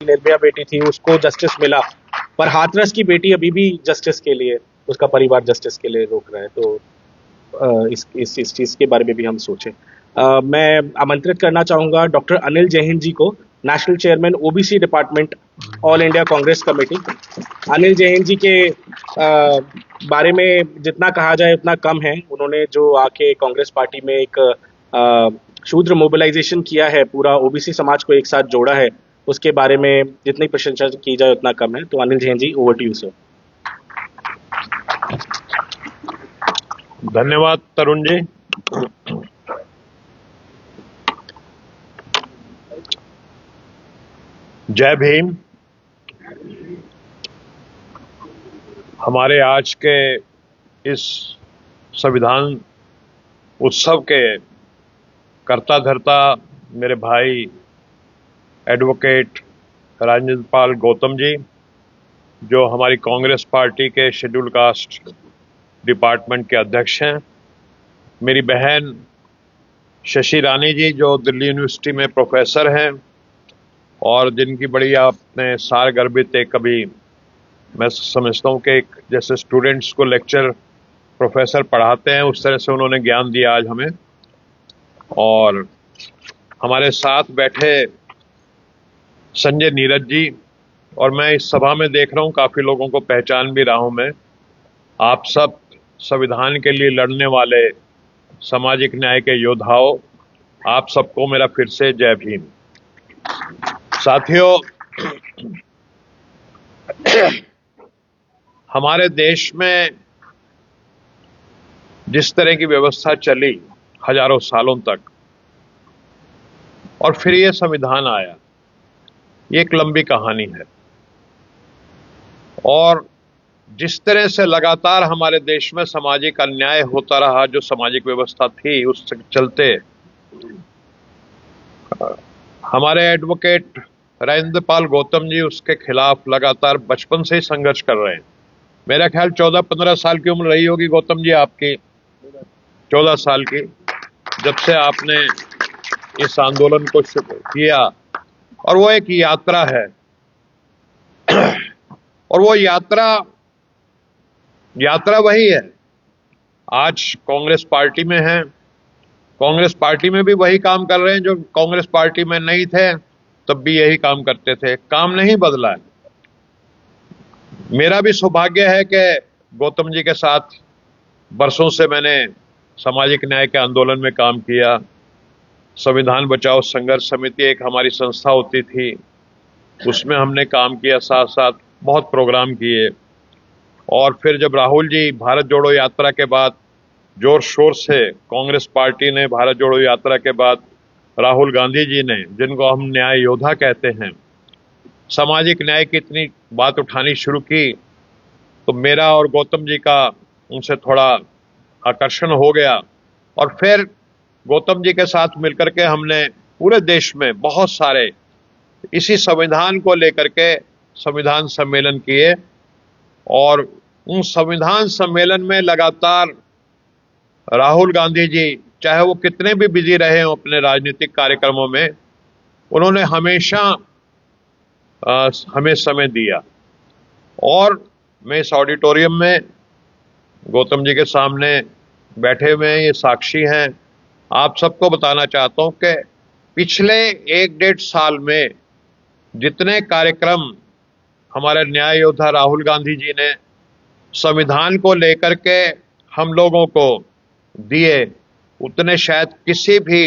निर्भया बेटी थी उसको जस्टिस मिला, पर हाथरस की बेटी अभी भी जस्टिस के लिए, उसका परिवार जस्टिस के लिए रोक रहा है। तो इस चीज के बारे में भी हम सोचें। मैं आमंत्रित करना चाहूंगा डॉक्टर अनिल जैन जी को, national chairman OBC department, all India Congress committee. Anil Jain ji के बारे में जितना कहा जाए उतना कम है। उन्होंने जो आके कांग्रेस पार्टी में एक शूद्र मोबिलाइजेशन किया है, पूरा ओबीसी समाज को एक साथ जोड़ा है, उसके बारे में जितनी प्रशंसा की जाए उतना कम है। तो अनिल जैन जी, ओवर टू यू सर। धन्यवाद तरुण जी। जय भीम। हमारे आज के इस संविधान उत्सव के कर्ता धर्ता मेरे भाई एडवोकेट राजेंद्र पाल गौतम जी, जो हमारी कांग्रेस पार्टी के शेड्यूल कास्ट डिपार्टमेंट के अध्यक्ष हैं, मेरी बहन शशि रानी जी, जो दिल्ली यूनिवर्सिटी में प्रोफेसर हैं और जिनकी बड़ी आपने सारगर्भित एक, कभी मैं समझता हूं कि एक जैसे स्टूडेंट्स को लेक्चर प्रोफेसर पढ़ाते हैं उस तरह से उन्होंने ज्ञान दिया आज हमें। और हमारे साथ बैठे संजय नीरज जी, और मैं इस सभा में देख रहा हूं काफी लोगों को पहचान भी रहा हूं मैं। आप सब संविधान के लिए लड़ने वाले सामाजिक न्याय के योद्धाओं, आप सबको मेरा फिर से जय भीम। साथियों, हमारे देश में जिस तरह की व्यवस्था चली हजारों सालों तक, और फिर ये संविधान आया, ये एक लंबी कहानी है। और जिस तरह से लगातार हमारे देश में सामाजिक अन्याय होता रहा, जो सामाजिक व्यवस्था थी उससे चलते हमारे एडवोकेट राजेंद्र पाल गौतम जी उसके खिलाफ लगातार बचपन से ही संघर्ष कर रहे हैं। मेरा ख्याल 14-15 साल की उम्र रही होगी गौतम जी आपकी, 14 साल की, जब से आपने इस आंदोलन को शुरू किया। और वो एक यात्रा है, और वो यात्रा वही है। आज कांग्रेस पार्टी में हैं, कांग्रेस पार्टी में भी वही काम कर रहे हैं जो कांग्रेस पार्टी में नहीं थे तब भी यही काम करते थे, काम नहीं बदला है। मेरा भी सौभाग्य है कि गौतम जी के साथ बरसों से मैंने सामाजिक न्याय के आंदोलन में काम किया। संविधान बचाओ संघर्ष समिति एक हमारी संस्था होती थी, उसमें हमने काम किया, साथ साथ बहुत प्रोग्राम किए। और फिर जब राहुल जी भारत जोड़ो यात्रा के बाद जोर शोर से कांग्रेस पार्टी ने, भारत जोड़ो यात्रा के बाद राहुल गांधी जी ने, जिनको हम न्याय योद्धा कहते हैं, सामाजिक न्याय की इतनी बात उठानी शुरू की, तो मेरा और गौतम जी का उनसे थोड़ा आकर्षण हो गया। और फिर गौतम जी के साथ मिलकर के हमने पूरे देश में बहुत सारे इसी संविधान को लेकर के संविधान सम्मेलन किए। और उन संविधान सम्मेलन में लगातार राहुल गांधी जी, चाहे वो कितने भी बिजी रहे हो अपने राजनीतिक कार्यक्रमों में, उन्होंने हमेशा हमें समय दिया। और मैं इस ऑडिटोरियम में गौतम जी के सामने बैठे हुए हैं, ये साक्षी हैं, आप सबको बताना चाहता हूं कि पिछले 1-1.5 साल में जितने कार्यक्रम हमारे न्याय योद्धा राहुल गांधी जी ने संविधान को लेकर के हम लोगों को दिए, उतने शायद किसी भी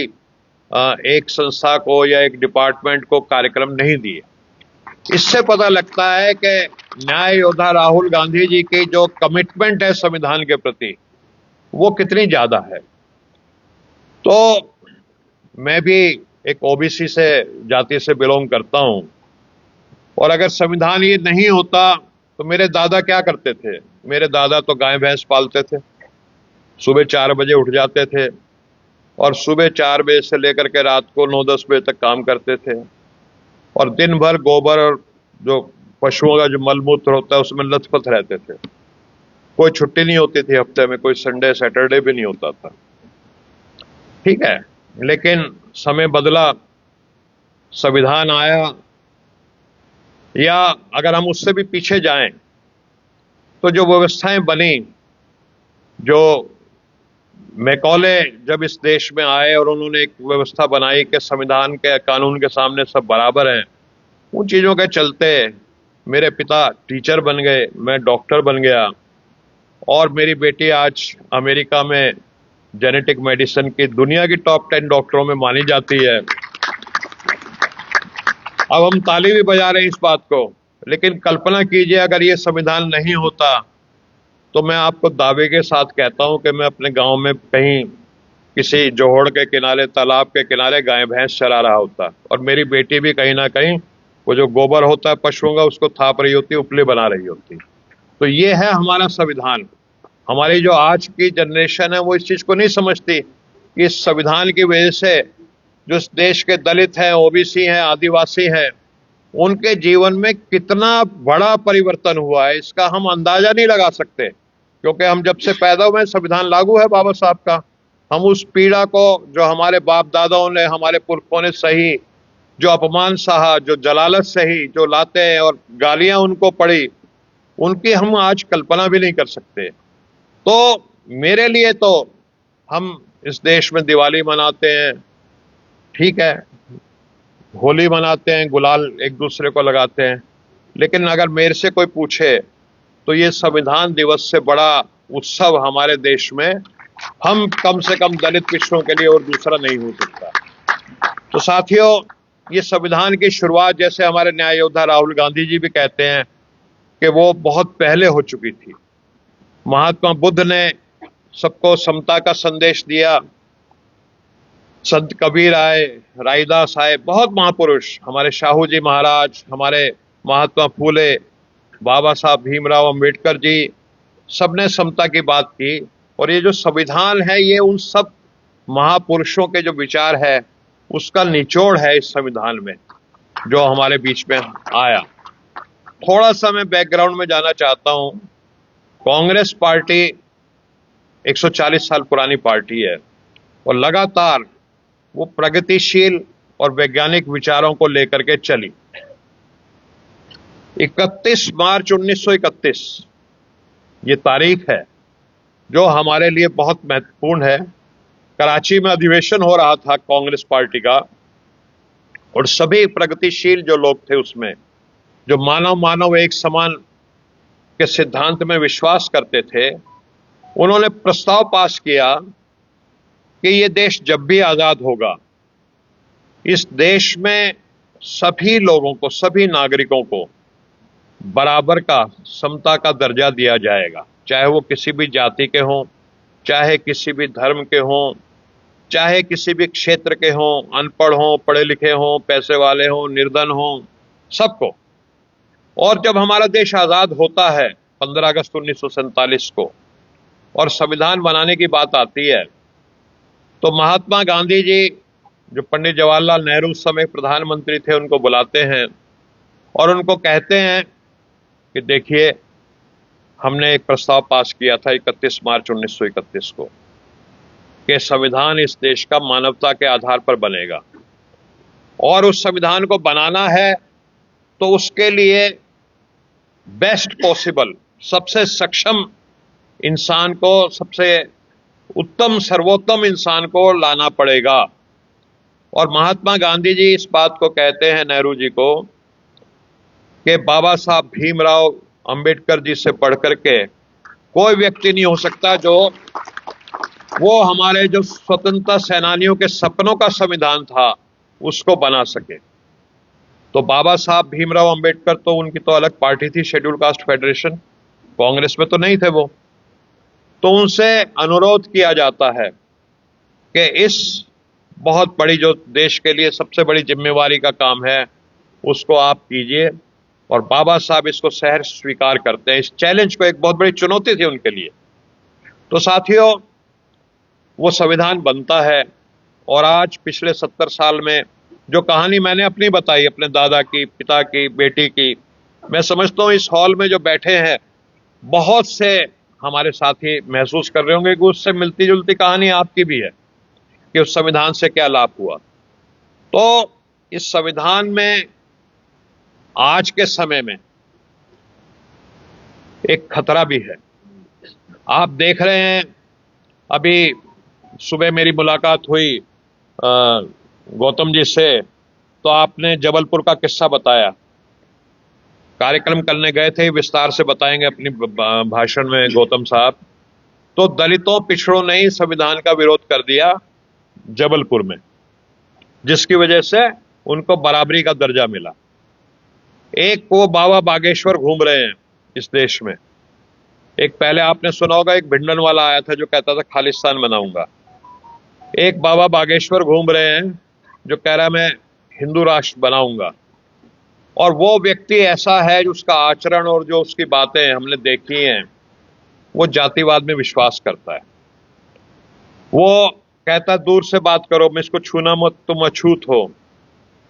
एक संस्था को या एक डिपार्टमेंट को कार्यक्रम नहीं दिए। इससे पता लगता है कि न्याय योद्धा राहुल गांधी जी की जो कमिटमेंट है संविधान के प्रति, वो कितनी ज्यादा है। तो मैं भी एक ओबीसी से जाति से बिलोंग करता हूं, और अगर संविधान ये नहीं होता तो मेरे दादा क्या करते थे? मेरे दादा तो गाय भैंस पालते थे, सुबह 4 बजे उठ जाते थे और सुबह 4 बजे से लेकर के रात को 9-10 बजे तक काम करते थे, और दिन भर गोबर और जो पशुओं का जो मलमूत्र होता है उसमें लथपथ रहते थे। कोई छुट्टी नहीं होती थी हफ्ते में, कोई संडे सैटरडे भी नहीं होता था। ठीक है, लेकिन समय बदला, संविधान आया, या अगर हम उससे भी पीछे जाएं तो जो व्यवस्थाएं बनी, जो मैकॉले जब इस देश में आए और उन्होंने एक व्यवस्था बनाई कि संविधान के कानून के सामने सब बराबर हैं, उन चीजों के चलते मेरे पिता टीचर बन गए, मैं डॉक्टर बन गया और मेरी बेटी आज अमेरिका में जेनेटिक मेडिसिन की दुनिया की टॉप 10 डॉक्टरों में मानी जाती है। अब हम ताली भी बजा रहे हैं इस बात को, लेकिन कल्पना कीजिए अगर ये संविधान नहीं होता तो मैं आपको दावे के साथ कहता हूं कि मैं अपने गांव में कहीं किसी जोहड़ के किनारे, तालाब के किनारे गाय भैंस चरा रहा होता और मेरी बेटी भी कहीं ना कहीं वो जो गोबर होता है पशुओं का उसको थाप रही होती, उपले बना रही होती। तो ये है हमारा संविधान। हमारी जो आज की जनरेशन है वो इस चीज को नहीं समझती कि इस संविधान की वजह से जो इस देश के दलित हैं, ओबीसी हैं, आदिवासी हैं, उनके जीवन में कितना बड़ा परिवर्तन हुआ है इसका हम अंदाजा नहीं लगा सकते, क्योंकि हम जब से पैदा हुए संविधान लागू है बाबा साहब का। हम उस पीड़ा को जो हमारे बाप दादाओं ने, हमारे पुरखों ने सही, जो अपमान सहा, जो जलालत सही, जो लाते हैं और गालियां उनको पड़ी, उनकी हम आज कल्पना भी नहीं कर सकते। तो मेरे लिए तो हम इस देश में दिवाली मनाते हैं, ठीक है, होली मनाते हैं, गुलाल एक दूसरे को लगाते हैं, लेकिन अगर मेरे से कोई पूछे तो ये संविधान दिवस से बड़ा उत्सव हमारे देश में हम कम से कम दलित पिछड़ों के लिए और दूसरा नहीं हो सकता। तो साथियों, ये संविधान की शुरुआत जैसे हमारे न्याय योद्धा राहुल गांधी जी भी कहते हैं कि वो बहुत पहले हो चुकी थी। महात्मा बुद्ध ने सबको समता का संदेश दिया, संत कबीर आए, रायदास आए, बहुत महापुरुष, हमारे शाहू जी महाराज, हमारे महात्मा फूले, बाबा साहब भीमराव अंबेडकर जी, सबने समता की बात की। और ये जो संविधान है ये उन सब महापुरुषों के जो विचार है उसका निचोड़ है इस संविधान में जो हमारे बीच में आया। थोड़ा सा मैं बैकग्राउंड में जाना चाहता हूं। कांग्रेस पार्टी 140 साल पुरानी पार्टी है और लगातार वो प्रगतिशील और वैज्ञानिक विचारों को लेकर के चली। 31 मार्च 1931 ये तारीख है जो हमारे लिए बहुत महत्वपूर्ण है। कराची में अधिवेशन हो रहा था कांग्रेस पार्टी का और सभी प्रगतिशील जो लोग थे उसमें, जो मानव मानव एक समान के सिद्धांत में विश्वास करते थे, उन्होंने प्रस्ताव पास किया कि ये देश जब भी आजाद होगा इस देश में सभी लोगों को, सभी नागरिकों को बराबर का, समता का दर्जा दिया जाएगा, चाहे वो किसी भी जाति के हों, चाहे किसी भी धर्म के हों, चाहे किसी भी क्षेत्र के हों, अनपढ़ हों, पढ़े लिखे हों, पैसे वाले हों, निर्धन हों, सबको। और जब हमारा देश आजाद होता है 15 अगस्त 1947 को और संविधान बनाने की बात आती है तो महात्मा गांधी जी, जो पंडित जवाहरलाल नेहरू उस समय प्रधानमंत्री थे, उनको बुलाते हैं और उनको कहते हैं कि देखिए, हमने एक प्रस्ताव पास किया था 31 मार्च 1931 को कि संविधान इस देश का मानवता के आधार पर बनेगा और उस संविधान को बनाना है तो उसके लिए बेस्ट पॉसिबल, सबसे सक्षम इंसान को, सबसे उत्तम सर्वोत्तम इंसान को लाना पड़ेगा। और महात्मा गांधी जी इस बात को कहते हैं नेहरू जी को कि बाबा साहब भीमराव अंबेडकर जी से बढ़ करके कोई व्यक्ति नहीं हो सकता जो वो हमारे जो स्वतंत्रता सेनानियों के सपनों का संविधान था उसको बना सके। तो बाबा साहब भीमराव अंबेडकर तो उनकी तो अलग पार्टी थी, शेड्यूल कास्ट फेडरेशन, कांग्रेस में तो नहीं थे वो। तो उनसे अनुरोध किया जाता है कि इस बहुत बड़ी जो देश के लिए सबसे बड़ी जिम्मेवारी का काम है उसको आप कीजिए। और बाबा साहब इसको सहर्ष स्वीकार करते हैं। इस चैलेंज को, एक बहुत बड़ी चुनौती थी उनके लिए। तो साथियों, वो संविधान बनता है और आज पिछले 70 साल में जो कहानी मैंने अपनी बताई, अपने दादा की, पिता की, बेटी की, मैं समझता हूं इस हॉल में जो बैठे हैं बहुत से हमारे साथी महसूस कर रहे होंगे कि उससे मिलती जुलती कहानी आपकी भी है कि उस संविधान से क्या लाभ हुआ। तो इस संविधान में आज के समय में एक खतरा भी है। आप देख रहे हैं, अभी सुबह मेरी मुलाकात हुई गौतम जी से, तो आपने जबलपुर का किस्सा बताया। कार्यक्रम करने गए थे, विस्तार से बताएंगे अपनी भाषण में गौतम साहब। तो दलितों पिछड़ों ने ही संविधान का विरोध कर दिया जबलपुर में, जिसकी वजह से उनको बराबरी का दर्जा मिला। एक वो बाबा बागेश्वर घूम रहे हैं इस देश में। एक पहले आपने सुना होगा, एक भिंडन वाला आया था जो कहता था खालिस्तान बनाऊंगा। एक बाबा बागेश्वर घूम रहे हैं जो कह रहा है मैं हिंदू राष्ट्र बनाऊंगा। और वो व्यक्ति ऐसा है जो उसका आचरण और जो उसकी बातें हमने देखी हैं, वो जातिवाद में विश्वास करता है। वो कहता दूर से बात करो, मैं इसको छूना मत, तुम अछूत हो,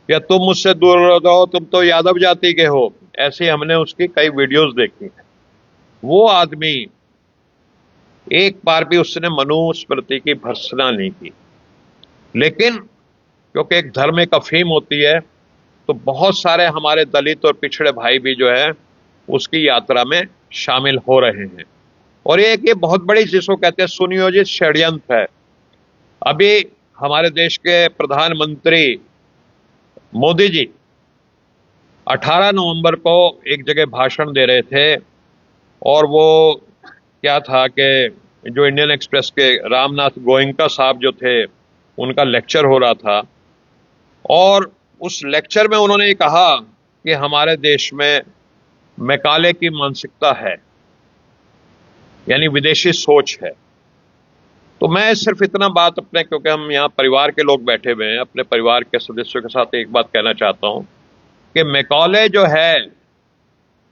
या तुम मुझसे दूर रहो, तुम तो यादव जाति के हो। ऐसी हमने उसकी कई वीडियोस देखी हैं। वो आदमी एक बार भी उसने मनुस्मृति की भर्त्सना नहीं की, लेकिन क्योंकि एक धर्म एक अफीम होती है, तो बहुत सारे हमारे दलित और पिछड़े भाई भी जो है उसकी यात्रा में शामिल हो रहे हैं। और ये बहुत बड़ी, जिसको कहते हैं सुनियोजित षड्यंत्र है। अभी हमारे देश के प्रधानमंत्री मोदी जी 18 नवंबर को एक जगह भाषण दे रहे थे, और वो क्या था कि जो इंडियन एक्सप्रेस के रामनाथ गोयंका साहब जो थे, उनका लेक्चर हो रहा था। और उस लेक्चर में उन्होंने कहा कि हमारे देश में मैकाले की मानसिकता है, यानी विदेशी सोच है। तो मैं सिर्फ इतना बात अपने, क्योंकि हम यहाँ परिवार के लोग बैठे हुए हैं, अपने परिवार के सदस्यों के साथ एक बात कहना चाहता हूं कि मैकाले जो है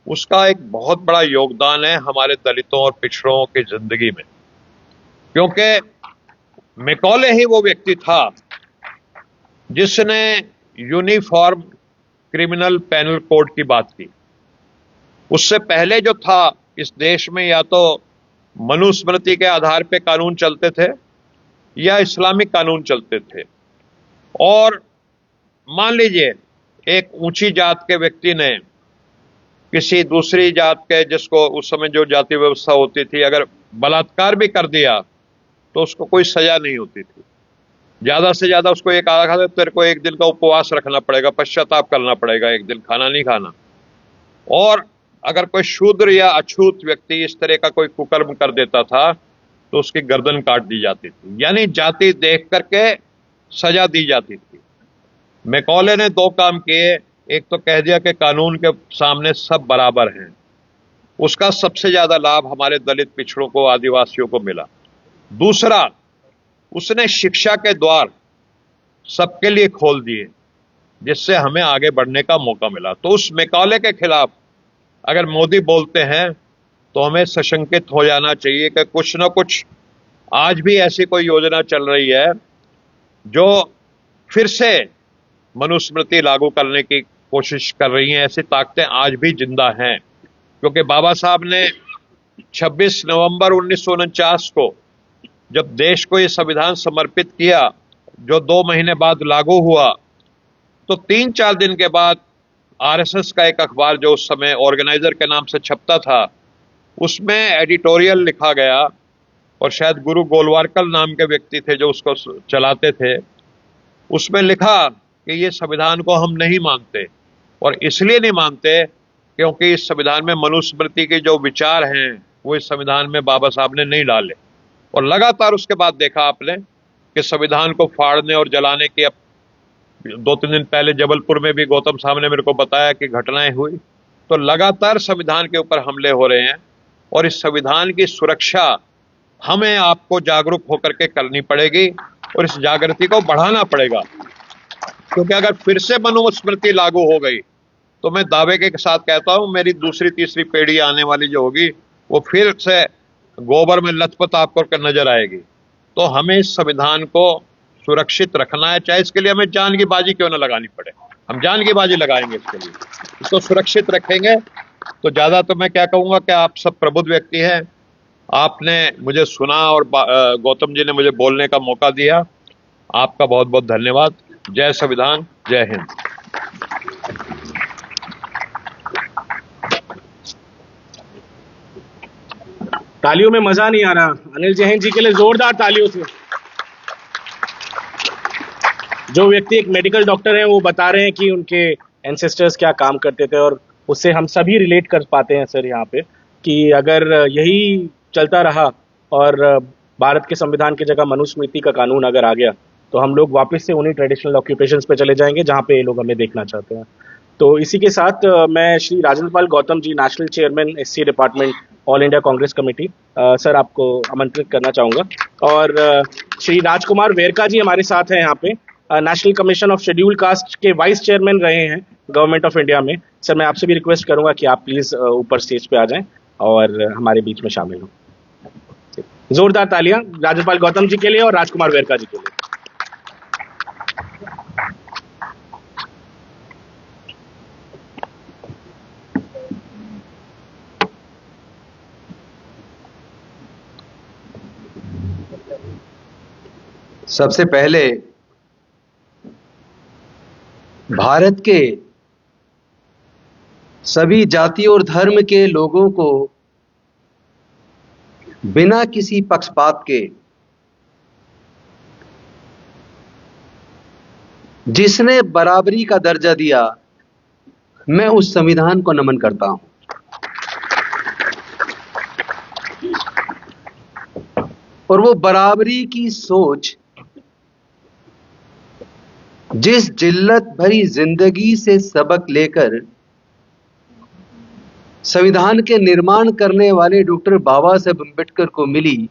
उसका एक बहुत बड़ा योगदान है हमारे दलितों और पिछड़ों की जिंदगी में। क्योंकि मैकाले ही वो व्यक्ति था जिसने यूनिफॉर्म क्रिमिनल पेनल कोड की बात की। उससे पहले जो था इस देश में, या तो मनुस्मृति के आधार पे कानून चलते थे या इस्लामिक कानून चलते थे। और मान लीजिए एक ऊंची जात के व्यक्ति ने किसी दूसरी जात के, जिसको उस समय जो जाति व्यवस्था होती थी, अगर बलात्कार भी कर दिया तो उसको कोई सजा नहीं होती थी। ज्यादा से ज्यादा उसको एक आधा था, तेरे को एक दिन का उपवास रखना पड़ेगा, पश्चाताप करना पड़ेगा, एक दिन खाना नहीं खाना। और अगर कोई शूद्र या अछूत व्यक्ति इस तरह का कोई कुकर्म कर देता था तो उसकी गर्दन काट दी जाती थी, यानी जाति देख करके सजा दी जाती थी। मैकाले ने दो काम किए। एक तो कह दिया कि कानून के सामने सब बराबर हैं। उसका सबसे ज्यादा लाभ हमारे दलित पिछड़ों को, आदिवासियों को मिला। दूसरा, उसने शिक्षा के द्वार सबके लिए खोल दिए, जिससे हमें आगे बढ़ने का मौका मिला। तो उस मैकाले के खिलाफ अगर मोदी बोलते हैं तो हमें सशंकित हो जाना चाहिए कि कुछ ना कुछ आज भी ऐसी कोई योजना चल रही है जो फिर से मनुस्मृति लागू करने की कोशिश कर रही हैं। ऐसी ताकतें आज भी जिंदा हैं, क्योंकि बाबा साहब ने 26 नवंबर 1949 को जब देश को ये संविधान समर्पित किया, जो 2 महीने बाद लागू हुआ, तो 3-4 दिन के बाद आरएसएस का एक अखबार जो उस समय ऑर्गेनाइजर के नाम से छपता था, उसमें एडिटोरियल लिखा गया, और शायद गुरु गोलवारकर नाम के व्यक्ति थे जो उसको चलाते थे। उसमें लिखा कि ये संविधान को हम नहीं मानते, और इसलिए नहीं मानते क्योंकि इस संविधान में मनुस्मृति के जो विचार हैं वो इस संविधान में बाबा साहब ने नहीं डाले। और लगातार उसके बाद देखा आपने कि संविधान को फाड़ने और जलाने की, अब 2-3 दिन पहले जबलपुर में भी गौतम साहब ने मेरे को बताया कि घटनाएं हुई। तो लगातार संविधान के ऊपर हमले हो रहे हैं, और इस संविधान की सुरक्षा हमें आपको जागरूक होकर के करनी पड़ेगी, और इस जागृति को बढ़ाना पड़ेगा। क्योंकि अगर फिर से मनुस्मृति लागू हो गई तो मैं दावे के साथ कहता हूं, मेरी दूसरी तीसरी पीढ़ी आने वाली जो होगी वो फिर से गोबर में लथपथ आपको नजर आएगी। तो हमें इस संविधान को सुरक्षित रखना है, चाहे इसके लिए हमें जान की बाजी क्यों ना लगानी पड़े, हम जान की बाजी लगाएंगे इसके लिए। इसको सुरक्षित रखेंगे। तो ज्यादा तो मैं क्या कहूंगा कि आप सब प्रबुद्ध व्यक्ति हैं, आपने मुझे सुना और गौतम जी ने मुझे बोलने का मौका दिया। आपका बहुत बहुत धन्यवाद। जय संविधान, जय हिंद। तालियों में मजा नहीं आ रहा। अनिल जैन जी के लिए जोरदार तालियों से। जो व्यक्ति एक मेडिकल डॉक्टर हैं वो बता रहे हैं कि उनके एंसेस्टर्स क्या काम करते थे, और उससे हम सभी रिलेट कर पाते हैं सर यहाँ पे, कि अगर यही चलता रहा और भारत के संविधान की जगह मनुस्मृति का कानून अगर आ गया तो हम लोग वापस से उन्हीं ट्रेडिशनल ऑक्यूपेशंस पे चले जाएंगे जहाँ पे ये लोग हमें देखना चाहते हैं। तो इसी के साथ मैं Shri Rajendra Pal Gautam ji, national chairman SC department, all India Congress committee, sir आपको आमंत्रित करना चाहूंगा। और श्री राजकुमार वेरका जी हमारे साथ हैं यहाँ पे, national commission of schedule caste के वाइस चेयरमैन रहे हैं गवर्नमेंट ऑफ इंडिया में। सर मैं आपसे भी रिक्वेस्ट करूंगा कि आप प्लीज ऊपर स्टेज पे आ जाएं और हमारे बीच में शामिल हों। जोरदार तालियां राजपाल गौतम जी के लिए और राजकुमार वेरका जी के लिए। सबसे पहले भारत के सभी जाति और धर्म के लोगों को बिना किसी पक्षपात के, जिसने बराबरी का दर्जा दिया, मैं उस संविधान को नमन करता हूं। और वो बराबरी की सोच जिस जिल्लत भरी जिंदगी से सबक लेकर संविधान के निर्माण करने वाले डॉक्टर बाबा साहेब अम्बेडकर को मिली,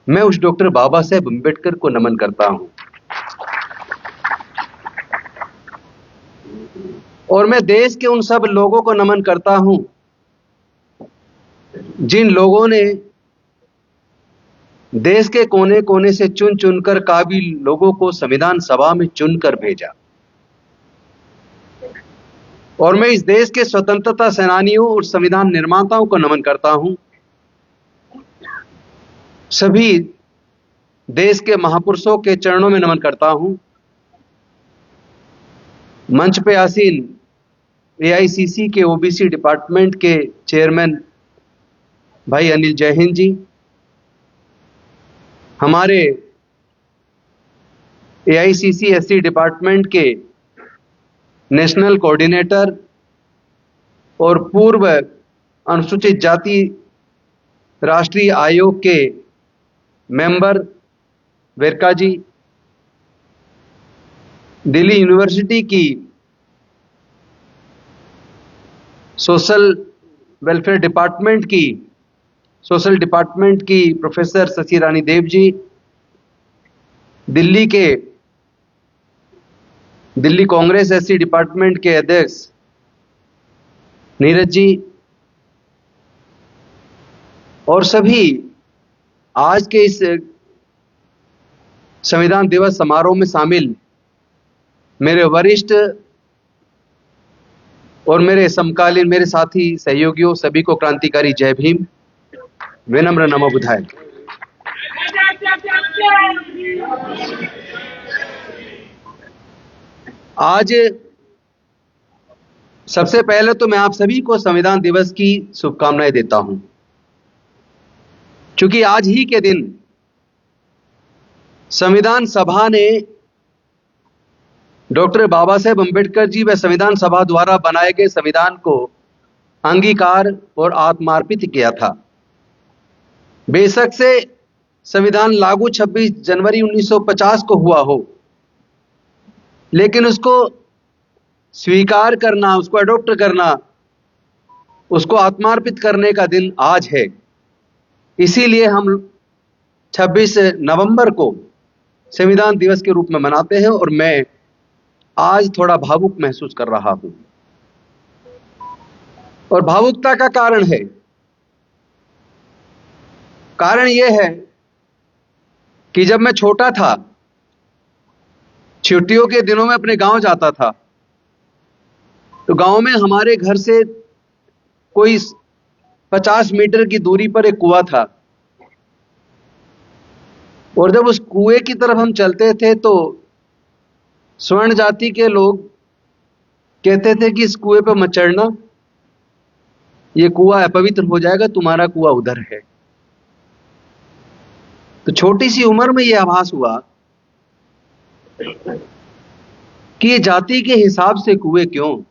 मैं उस डॉक्टर बाबा साहेब अम्बेडकर को नमन करता हूं। और मैं देश के उन सब लोगों को नमन करता हूं जिन लोगों ने देश के कोने कोने से चुन चुनकर काबिल लोगों को संविधान सभा में चुनकर भेजा। और मैं इस देश के स्वतंत्रता सेनानियों और संविधान निर्माताओं को नमन करता हूं। सभी देश के महापुरुषों के चरणों में नमन करता हूं। मंच पे आसीन एआईसीसी के ओबीसी डिपार्टमेंट के चेयरमैन भाई अनिल जैन जी, हमारे एआईसीसी एससी डिपार्टमेंट के नेशनल कोऑर्डिनेटर और पूर्व अनुसूचित जाति राष्ट्रीय आयोग के मेंबर वेरका जी, दिल्ली यूनिवर्सिटी की सोशल वेलफेयर डिपार्टमेंट की प्रोफेसर शशि रानी देव जी, दिल्ली कांग्रेस एससी डिपार्टमेंट के अध्यक्ष नीरज जी, और सभी आज के इस संविधान दिवस समारोह में शामिल मेरे वरिष्ठ और मेरे समकालीन मेरे साथी सहयोगियों, सभी को क्रांतिकारी जय भीम, विनम्र नमो बुद्धाय। आज सबसे पहले तो मैं आप सभी को संविधान दिवस की शुभकामनाएं देता हूं, क्योंकि आज ही के दिन संविधान सभा ने डॉक्टर बाबा साहेब अम्बेडकर जी व संविधान सभा द्वारा बनाए गए संविधान को अंगीकार और आत्मार्पित किया था। बेशक से संविधान लागू 26 जनवरी 1950 को हुआ हो, लेकिन उसको स्वीकार करना, उसको अडॉप्ट करना, उसको आत्मार्पित करने का दिन आज है। इसीलिए हम 26 नवंबर को संविधान दिवस के रूप में मनाते हैं और मैं आज थोड़ा भावुक महसूस कर रहा हूं। और भावुकता का कारण है, कारण यह है कि जब मैं छोटा था, छुट्टियों के दिनों में अपने गांव जाता था, तो गांव में हमारे घर से कोई 50 मीटर की दूरी पर एक कुआं था। और जब उस कुएं की तरफ हम चलते थे तो स्वर्ण जाति के लोग कहते थे कि इस कुएं पर मत चढ़ना, ये कुआं अपवित्र हो जाएगा, तुम्हारा कुआं उधर है। तो छोटी सी उम्र में यह आभास हुआ कि ये जाति के हिसाब से कुएं क्यों,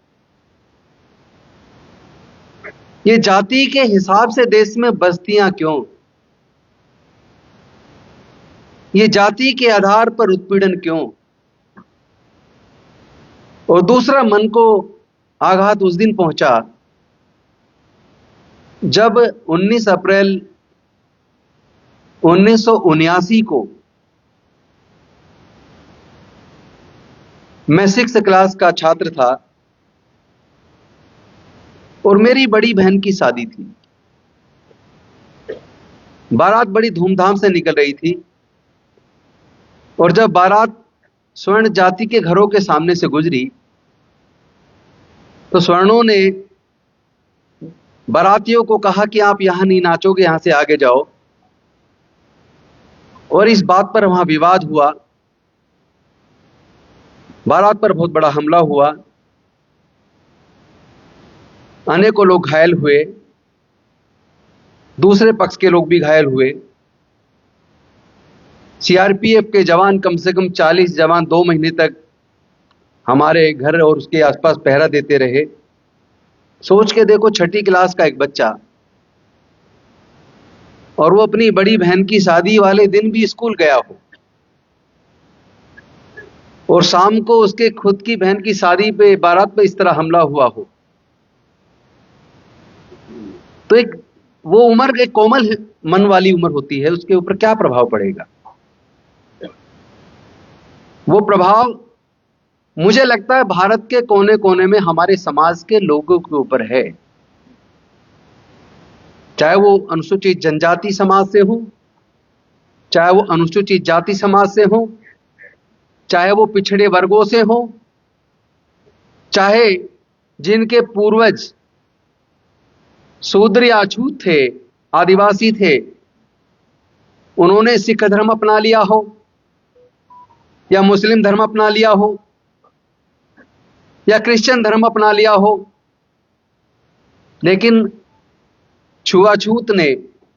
ये जाति के हिसाब से देश में बस्तियां क्यों, ये जाति के आधार पर उत्पीड़न क्यों। और दूसरा, मन को आघात उस दिन पहुंचा जब 19 अप्रैल 1979 को मैं 6th क्लास का छात्र था और मेरी बड़ी बहन की शादी थी। बारात बड़ी धूमधाम से निकल रही थी और जब बारात स्वर्ण जाति के घरों के सामने से गुजरी तो स्वर्णों ने बारातियों को कहा कि आप यहां नहीं नाचोगे, यहां से आगे जाओ। और इस बात पर वहां विवाद हुआ, बारात पर बहुत बड़ा हमला हुआ, अनेकों लोग घायल हुए, दूसरे पक्ष के लोग भी घायल हुए। सीआरपीएफ के जवान, कम से कम 40 जवान 2 महीने तक हमारे घर और उसके आसपास पहरा देते रहे। सोच के देखो, 6ठी क्लास का एक बच्चा, और वो अपनी बड़ी बहन की शादी वाले दिन भी स्कूल गया हो और शाम को उसके खुद की बहन की शादी पे, बारात पे इस तरह हमला हुआ हो, तो एक वो उम्र एक कोमल मन वाली उम्र होती है, उसके ऊपर क्या प्रभाव पड़ेगा। वो प्रभाव मुझे लगता है भारत के कोने कोने में हमारे समाज के लोगों के ऊपर है, चाहे वो अनुसूचित जनजाति समाज से हो, चाहे वो अनुसूचित जाति समाज से हो, चाहे वो पिछड़े वर्गों से हो, चाहे जिनके पूर्वज शूद्र या अछूत थे, आदिवासी थे, उन्होंने सिख धर्म अपना लिया हो या मुस्लिम धर्म अपना लिया हो या क्रिश्चियन धर्म अपना लिया हो, लेकिन छुआछूत ने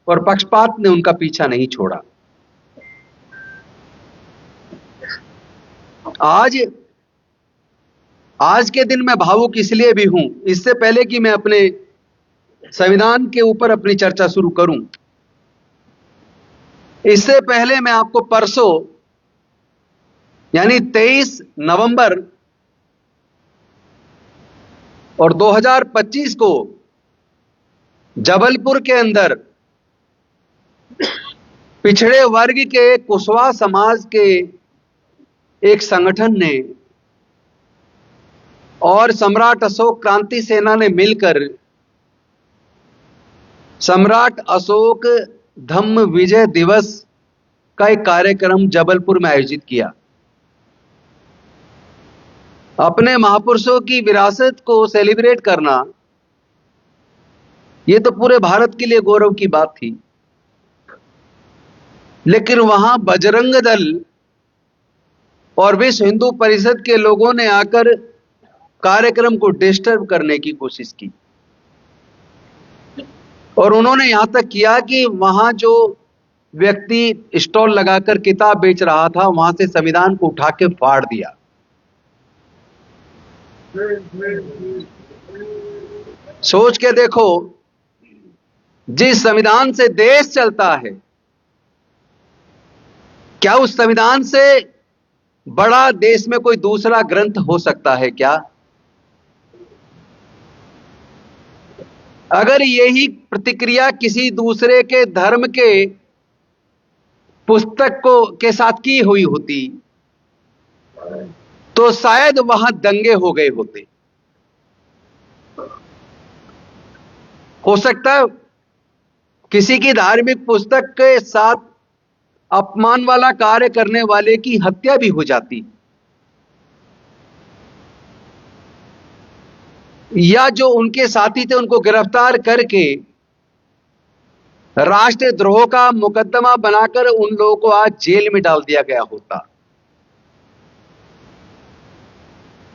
और पक्षपात ने उनका पीछा नहीं छोड़ा। आज के दिन मैं भावुक इसलिए भी हूं, इससे पहले कि मैं अपने संविधान के ऊपर अपनी चर्चा शुरू करूं, इससे पहले मैं आपको परसों यानी 23 नवंबर और 2025 को जबलपुर के अंदर पिछड़े वर्ग के कुशवाहा समाज के एक संगठन ने और सम्राट अशोक क्रांति सेना ने मिलकर सम्राट अशोक धम्म विजय दिवस का एक कार्यक्रम जबलपुर में आयोजित किया। अपने महापुरुषों की विरासत को सेलिब्रेट करना, यह तो पूरे भारत के लिए गौरव की बात थी, लेकिन वहां बजरंग दल और विश्व हिंदू परिषद के लोगों ने आकर कार्यक्रम को डिस्टर्ब करने की कोशिश की और उन्होंने यहां तक किया कि वहां जो व्यक्ति स्टॉल लगाकर किताब बेच रहा था, वहां से संविधान को उठा के फाड़ दिया। सोच के देखो, जिस संविधान से देश चलता है, क्या उस संविधान से बड़ा देश में कोई दूसरा ग्रंथ हो सकता है क्या? अगर यही प्रतिक्रिया किसी दूसरे के धर्म के पुस्तक को के साथ की हुई होती तो शायद वहां दंगे हो गए होते। हो सकता है किसी की धार्मिक पुस्तक के साथ अपमान वाला कार्य करने वाले की हत्या भी हो जाती, या जो उनके साथी थे उनको गिरफ्तार करके राष्ट्रद्रोह का मुकदमा बनाकर उन लोगों को आज जेल में डाल दिया गया होता।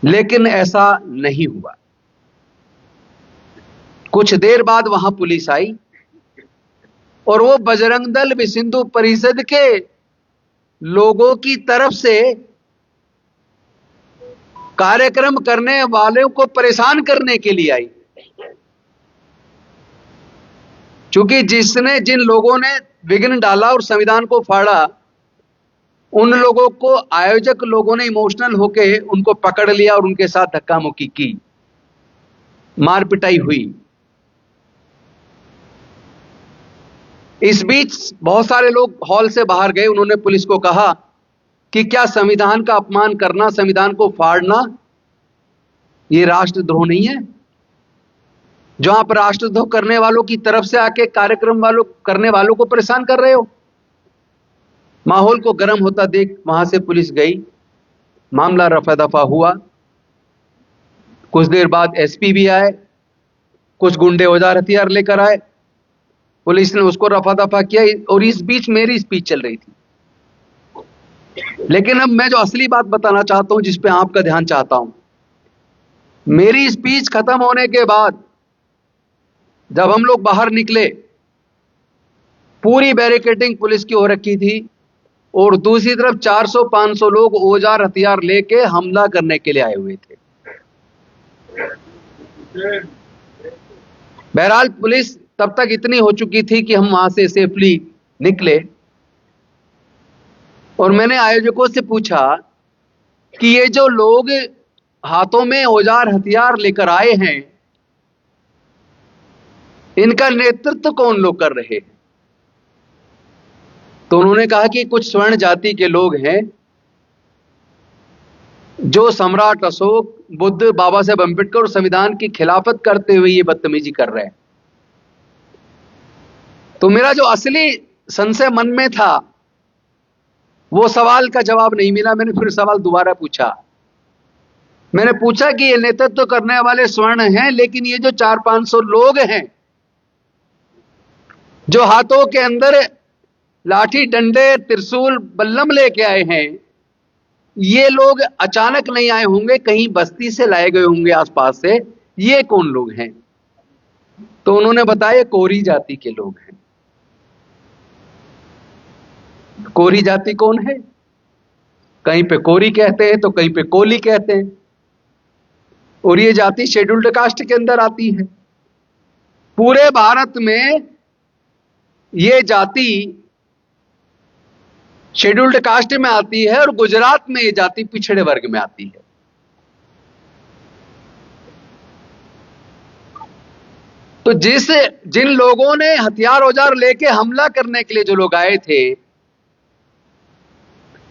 लेकिन ऐसा नहीं हुआ। कुछ देर बाद वहां पुलिस आई और वो बजरंग दल विश्व हिंदू परिषद के लोगों की तरफ से कार्यक्रम करने वालों को परेशान करने के लिए आई। क्योंकि जिन लोगों ने विघ्न डाला और संविधान को फाड़ा, उन लोगों को आयोजक लोगों ने इमोशनल होके उनको पकड़ लिया और उनके साथ धक्का मुक्की की, मार पिटाई हुई। इस बीच बहुत सारे लोग हॉल से बाहर गए। उन्होंने पुलिस को कहा कि क्या संविधान का अपमान करना, संविधान को फाड़ना, ये राष्ट्रद्रोह नहीं है? जो आप राष्ट्रद्रोह करने वालों की तरफ से आके कार्यक्रम करने वालों को परेशान कर रहे हो। माहौल को गर्म होता देख वहां से पुलिस गई, मामला रफा दफा हुआ। कुछ देर बाद एसपी भी आए, कुछ गुंडे औजार हथियार लेकर आए, पुलिस ने उसको रफा दफा किया और इस बीच मेरी स्पीच चल रही थी। लेकिन अब मैं जो असली बात बताना चाहता हूं, जिस पे आपका ध्यान चाहता हूं, मेरी स्पीच खत्म होने के बाद जब हम लोग बाहर निकले, पूरी बैरिकेडिंग पुलिस की हो रखी थी और दूसरी तरफ 400-500 लोग औजार हथियार लेके हमला करने के लिए आए हुए थे। बहरहाल पुलिस तब तक इतनी हो चुकी थी कि हम वहां से सेफली निकले और मैंने आयोजकों से पूछा कि ये जो लोग हाथों में औजार हथियार लेकर आए हैं, इनका नेतृत्व कौन लोग कर रहे हैं? तो उन्होंने कहा कि कुछ स्वर्ण जाति के लोग हैं जो सम्राट अशोक, बुद्ध, बाबा साहेब अम्बेडकर और संविधान की खिलाफत करते हुए ये बदतमीजी कर रहे हैं। तो मेरा जो असली संशय मन में था, वो सवाल का जवाब नहीं मिला। मैंने फिर सवाल दोबारा पूछा। मैंने पूछा कि ये नेतृत्व करने वाले स्वर्ण हैं, लेकिन ये जो 400-500 लोग हैं जो हाथों के अंदर लाठी, डंडे, त्रिशूल, बल्लम लेके आए हैं, ये लोग अचानक नहीं आए होंगे, कहीं बस्ती से लाए गए होंगे आसपास से। ये कौन लोग हैं? तो उन्होंने बताया कोरी जाति के लोग हैं। कोरी जाति कौन है? कहीं पे कोरी कहते हैं तो कहीं पे कोली कहते हैं, और ये जाति शेड्यूल्ड कास्ट के अंदर आती है। पूरे भारत में ये जाति शेड्यूल्ड कास्ट में आती है और गुजरात में ये जाति पिछड़े वर्ग में आती है। तो जिन लोगों ने हथियार औजार लेके हमला करने के लिए जो लोग आए थे,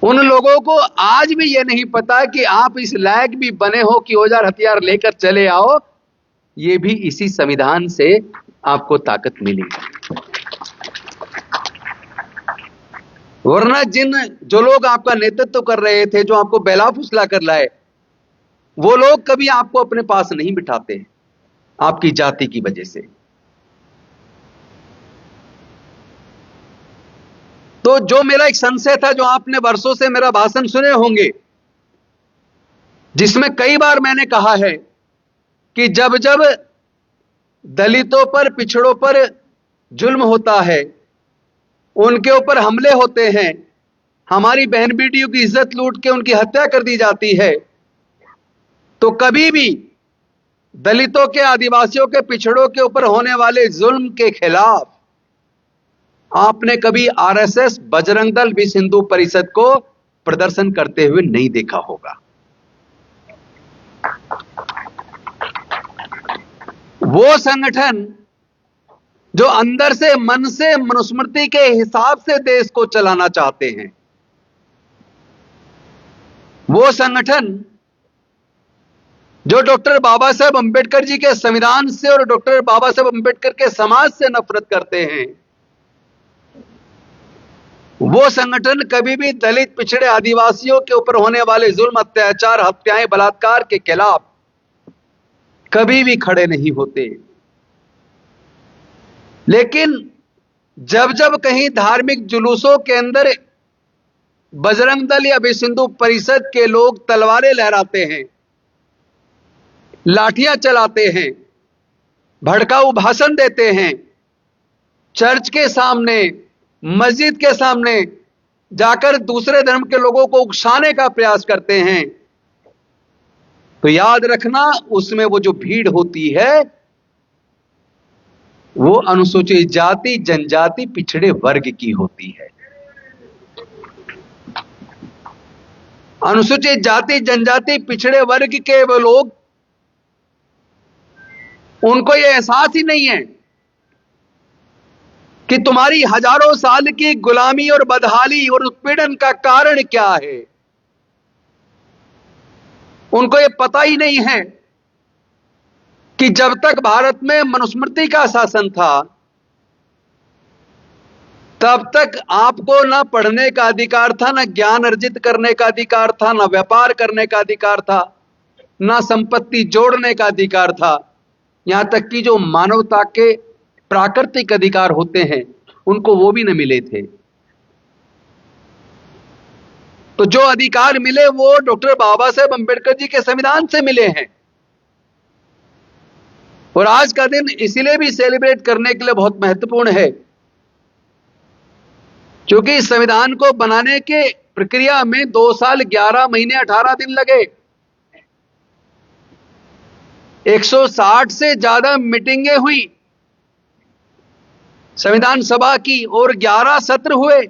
उन लोगों को आज भी यह नहीं पता कि आप इस लायक भी बने हो कि औजार हथियार लेकर चले आओ। ये भी इसी संविधान से आपको ताकत मिली। वरना जो लोग आपका नेतृत्व कर रहे थे, जो आपको बेला फुसला कर लाए, वो लोग कभी आपको अपने पास नहीं बिठाते आपकी जाति की वजह से। तो जो मेरा एक संशय था, जो आपने वर्षों से मेरा भाषण सुने होंगे, जिसमें कई बार मैंने कहा है कि जब जब दलितों पर, पिछड़ों पर जुल्म होता है, उनके ऊपर हमले होते हैं, हमारी बहन बेटियों की इज्जत लूट के उनकी हत्या कर दी जाती है, तो कभी भी दलितों के, आदिवासियों के, पिछड़ों के ऊपर होने वाले जुल्म के खिलाफ आपने कभी आरएसएस, बजरंग दल, विश्व हिंदू परिषद को प्रदर्शन करते हुए नहीं देखा होगा। वो संगठन जो अंदर से, मन से, मनुस्मृति के हिसाब से देश को चलाना चाहते हैं, वो संगठन जो डॉक्टर बाबा साहेब अम्बेडकर जी के संविधान से और डॉक्टर बाबा साहेब अम्बेडकर के समाज से नफरत करते हैं, वो संगठन कभी भी दलित, पिछड़े, आदिवासियों के ऊपर होने वाले जुल्म, अत्याचार, हत्याएं, बलात्कार के खिलाफ कभी भी खड़े नहीं होते। लेकिन जब जब कहीं धार्मिक जुलूसों के अंदर बजरंग दल या विश्व हिंदू परिषद के लोग तलवारें लहराते हैं, लाठियां चलाते हैं, भड़काऊ भाषण देते हैं, चर्च के सामने, मस्जिद के सामने जाकर दूसरे धर्म के लोगों को उकसाने का प्रयास करते हैं, तो याद रखना उसमें वो जो भीड़ होती है वो अनुसूचित जाति, जनजाति, पिछड़े वर्ग की होती है। अनुसूचित जाति, जनजाति, पिछड़े वर्ग के वो लोग, उनको ये एहसास ही नहीं है कि तुम्हारी हजारों साल की गुलामी और बदहाली और उत्पीड़न का कारण क्या है। उनको ये पता ही नहीं है कि जब तक भारत में मनुस्मृति का शासन था तब तक आपको ना पढ़ने का अधिकार था, ना ज्ञान अर्जित करने का अधिकार था, ना व्यापार करने का अधिकार था, ना संपत्ति जोड़ने का अधिकार था। यहां तक कि जो मानवता के प्राकृतिक अधिकार होते हैं उनको वो भी न मिले थे। तो जो अधिकार मिले वो डॉक्टर बाबा साहेब अंबेडकर जी के संविधान से मिले हैं। और आज का दिन इसलिए भी सेलिब्रेट करने के लिए बहुत महत्वपूर्ण है क्योंकि इस संविधान को बनाने के प्रक्रिया में 2 साल 11 महीने 18 दिन लगे। 160 से ज्यादा मीटिंगें हुई संविधान सभा की और 11 सत्र हुए।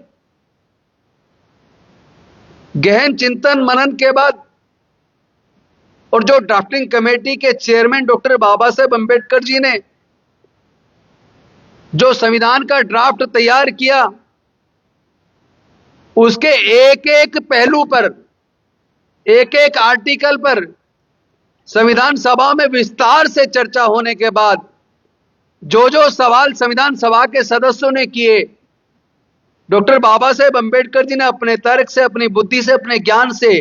गहन चिंतन मनन के बाद और जो ड्राफ्टिंग कमेटी के चेयरमैन डॉक्टर बाबा साहेब अंबेडकर जी ने जो संविधान का ड्राफ्ट तैयार किया, उसके एक एक पहलू पर, एक एक आर्टिकल पर संविधान सभा में विस्तार से चर्चा होने के बाद जो जो सवाल संविधान सभा के सदस्यों ने किए, डॉक्टर बाबा साहेब अंबेडकर जी ने अपने तर्क से, अपनी बुद्धि से, अपने ज्ञान से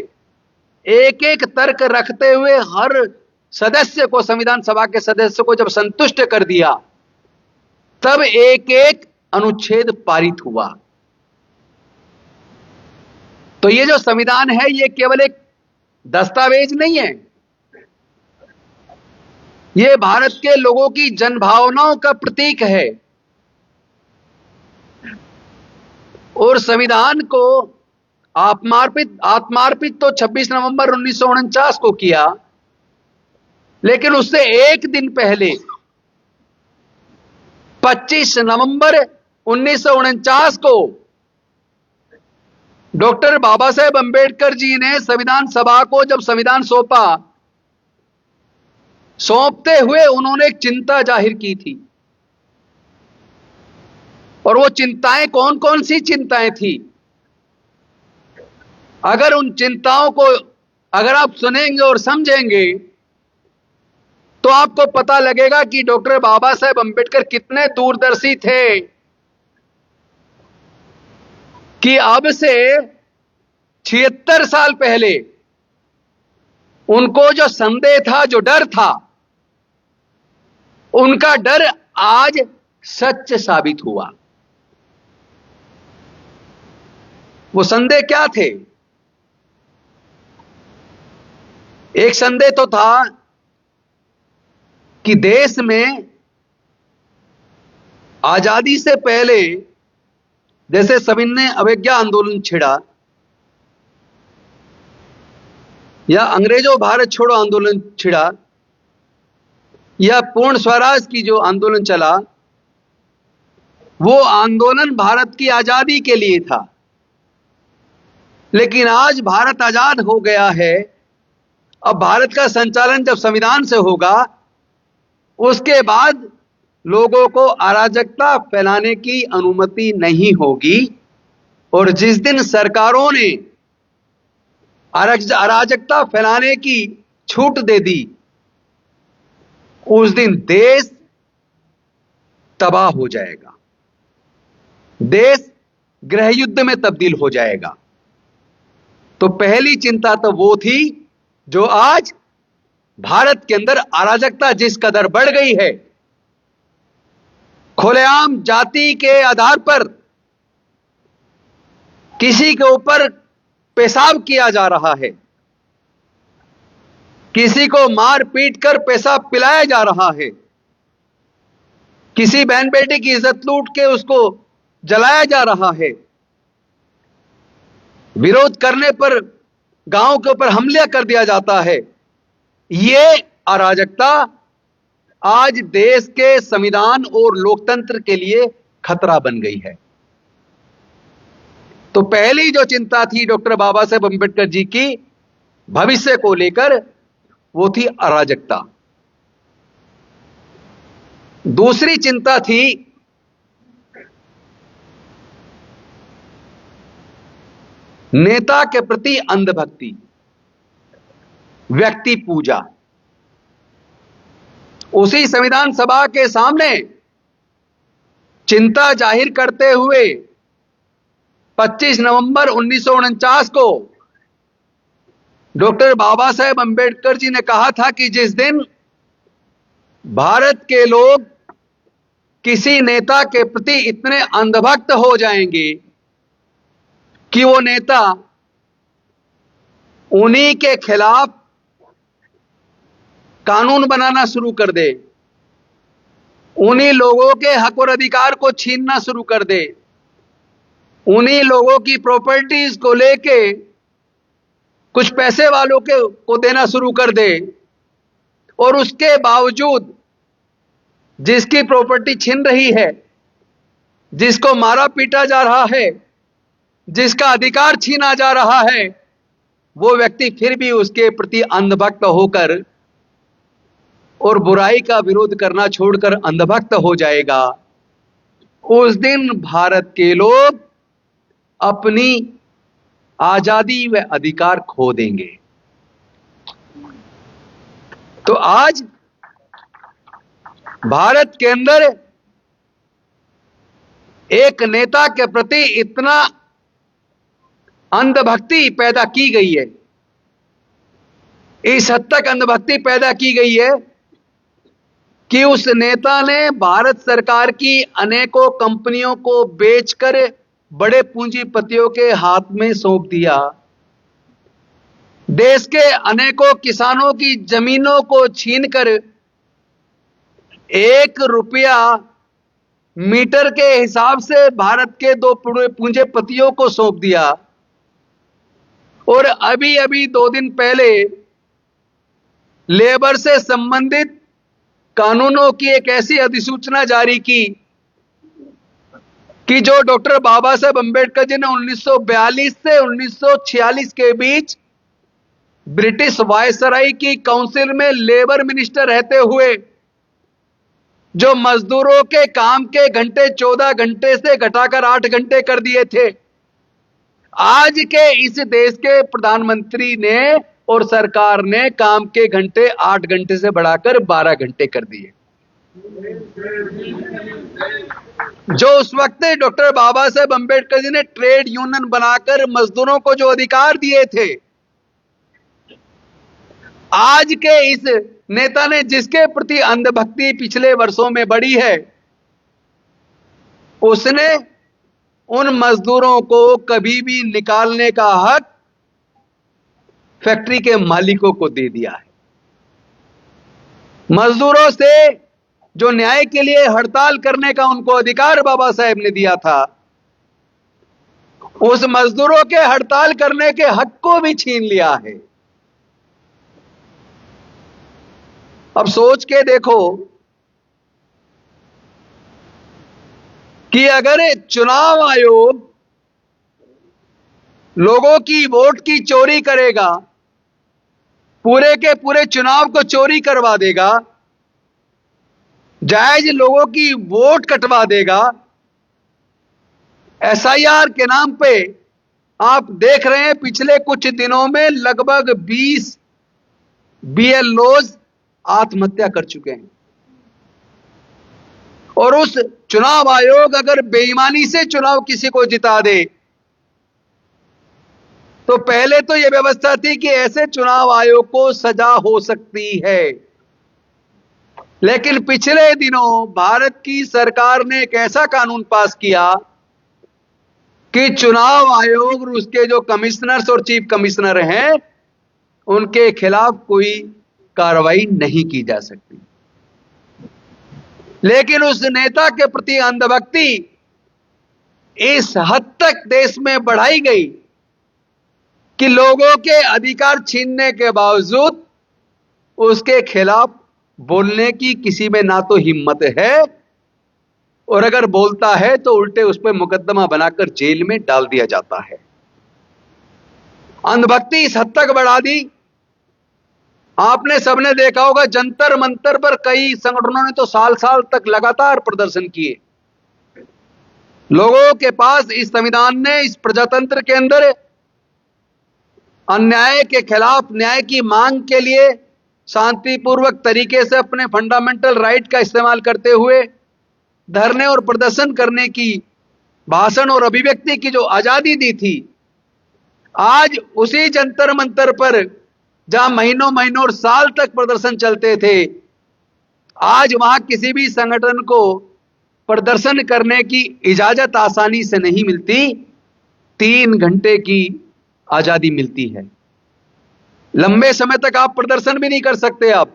एक एक तर्क रखते हुए हर सदस्य को, संविधान सभा के सदस्य को जब संतुष्ट कर दिया तब एक एक अनुच्छेद पारित हुआ। तो ये जो संविधान है ये केवल एक दस्तावेज नहीं है, ये भारत के लोगों की जनभावनाओं का प्रतीक है। और संविधान को आत्मार्पित तो 26 नवंबर 1949 को किया, लेकिन उससे एक दिन पहले 25 नवंबर 1949 को डॉक्टर बाबा साहेब अंबेडकर जी ने संविधान सभा को जब संविधान सौंपा, सौंपते हुए उन्होंने एक चिंता जाहिर की थी। और वो चिंताएं कौन कौन सी चिंताएं थी? अगर उन चिंताओं को अगर आप सुनेंगे और समझेंगे तो आपको पता लगेगा कि डॉक्टर बाबा साहेब अंबेडकर कितने दूरदर्शी थे कि अब से 76 साल पहले उनको जो संदेह था, जो डर था, उनका डर आज सच साबित हुआ। वो संदेह क्या थे? एक संदेह तो था कि देश में आजादी से पहले जैसे सविनय अवज्ञा आंदोलन छिड़ा या अंग्रेजों भारत छोड़ो आंदोलन छिड़ा या पूर्ण स्वराज की जो आंदोलन चला, वो आंदोलन भारत की आजादी के लिए था। लेकिन आज भारत आजाद हो गया है। अब भारत का संचालन जब संविधान से होगा, उसके बाद लोगों को अराजकता फैलाने की अनुमति नहीं होगी। और जिस दिन सरकारों ने अराजकता फैलाने की छूट दे दी, उस दिन देश तबाह हो जाएगा, देश गृह युद्ध में तब्दील हो जाएगा। तो पहली चिंता तो वो थी जो आज भारत के अंदर अराजकता जिस कदर बढ़ गई है, खुलेआम जाति के आधार पर किसी के ऊपर पेशाब किया जा रहा है, किसी को मार पीट कर पेशाब पिलाया जा रहा है, किसी बहन बेटी की इज्जत लूट के उसको जलाया जा रहा है, विरोध करने पर गांव के ऊपर हमला कर दिया जाता है। ये अराजकता आज देश के संविधान और लोकतंत्र के लिए खतरा बन गई है। तो पहली जो चिंता थी डॉक्टर बाबा साहेब अंबेडकर जी की भविष्य को लेकर, वो थी अराजकता। दूसरी चिंता थी नेता के प्रति अंधभक्ति, व्यक्ति पूजा। उसी संविधान सभा के सामने चिंता जाहिर करते हुए 25 नवंबर 1949 को डॉक्टर बाबा साहेब अंबेडकर जी ने कहा था कि जिस दिन भारत के लोग किसी नेता के प्रति इतने अंधभक्त हो जाएंगे कि वो नेता उन्हीं के खिलाफ कानून बनाना शुरू कर दे, उन्हीं लोगों के हक और अधिकार को छीनना शुरू कर दे, उन्हीं लोगों की प्रॉपर्टीज को लेके कुछ पैसे वालों को देना शुरू कर दे, और उसके बावजूद जिसकी प्रॉपर्टी छिन रही है, जिसको मारा पीटा जा रहा है, जिसका अधिकार छीना जा रहा है, वो व्यक्ति फिर भी उसके प्रति अंधभक्त होकर और बुराई का विरोध करना छोड़कर अंधभक्त हो जाएगा। उस दिन भारत के लोग अपनी आजादी व अधिकार खो देंगे। तो आज भारत के अंदर एक नेता के प्रति इतना अंधभक्ति पैदा की गई है, इस हद तक अंधभक्ति पैदा की गई है कि उस नेता ने भारत सरकार की अनेकों कंपनियों को बेचकर बड़े पूंजीपतियों के हाथ में सौंप दिया, देश के अनेकों किसानों की जमीनों को छीनकर 1 रुपया मीटर के हिसाब से भारत के 2 पूंजीपतियों को सौंप दिया। और अभी अभी 2 दिन पहले लेबर से संबंधित कानूनों की एक ऐसी अधिसूचना जारी की कि जो डॉक्टर बाबा साहेब अंबेडकर जी ने 1942 से 1946 के बीच ब्रिटिश वायसराय की काउंसिल में लेबर मिनिस्टर रहते हुए जो मजदूरों के काम के घंटे 14 घंटे से घटाकर 8 घंटे कर दिए थे, आज के इस देश के प्रधानमंत्री ने और सरकार ने काम के घंटे 8 घंटे से बढ़ाकर 12 घंटे कर दिए। जो उस वक्त डॉक्टर बाबा साहेब अंबेडकर जी ने ट्रेड यूनियन बनाकर मजदूरों को जो अधिकार दिए थे, आज के इस नेता ने जिसके प्रति अंधभक्ति पिछले वर्षों में बढ़ी है, उसने उन मजदूरों को कभी भी निकालने का हक फैक्ट्री के मालिकों को दे दिया है। मजदूरों से जो न्याय के लिए हड़ताल करने का उनको अधिकार बाबा साहेब ने दिया था, उस मजदूरों के हड़ताल करने के हक को भी छीन लिया है। अब सोच के देखो कि अगर चुनाव आयोग लोगों की वोट की चोरी करेगा, पूरे के पूरे चुनाव को चोरी करवा देगा, जायज लोगों की वोट कटवा देगा, एसआईआर के नाम पे आप देख रहे हैं पिछले कुछ दिनों में लगभग 20 बीएलओज आत्महत्या कर चुके हैं। और उस चुनाव आयोग अगर बेईमानी से चुनाव किसी को जिता दे, तो पहले तो यह व्यवस्था थी कि ऐसे चुनाव आयोग को सजा हो सकती है, लेकिन पिछले दिनों भारत की सरकार ने एक ऐसा कानून पास किया कि चुनाव आयोग और उसके जो कमिश्नर्स और चीफ कमिश्नर हैं, उनके खिलाफ कोई कार्रवाई नहीं की जा सकती। लेकिन उस नेता के प्रति अंधभक्ति इस हद तक देश में बढ़ाई गई कि लोगों के अधिकार छीनने के बावजूद उसके खिलाफ बोलने की किसी में ना तो हिम्मत है, और अगर बोलता है तो उल्टे उस पर मुकदमा बनाकर जेल में डाल दिया जाता है। अंधभक्ति इस हद तक बढ़ा दी। आपने सबने देखा होगा, जंतर मंतर पर कई संगठनों ने तो साल साल तक लगातार प्रदर्शन किए। लोगों के पास इस संविधान ने, इस प्रजातंत्र के अंदर अन्याय के खिलाफ न्याय की मांग के लिए शांतिपूर्वक तरीके से अपने फंडामेंटल राइट का इस्तेमाल करते हुए धरने और प्रदर्शन करने की, भाषण और अभिव्यक्ति की जो आजादी दी थी, आज उसी जंतर मंतर पर जहां महीनों महीनों और साल तक प्रदर्शन चलते थे, आज वहां किसी भी संगठन को प्रदर्शन करने की इजाजत आसानी से नहीं मिलती। 3 घंटे की आजादी मिलती है। लंबे समय तक आप प्रदर्शन भी नहीं कर सकते। आप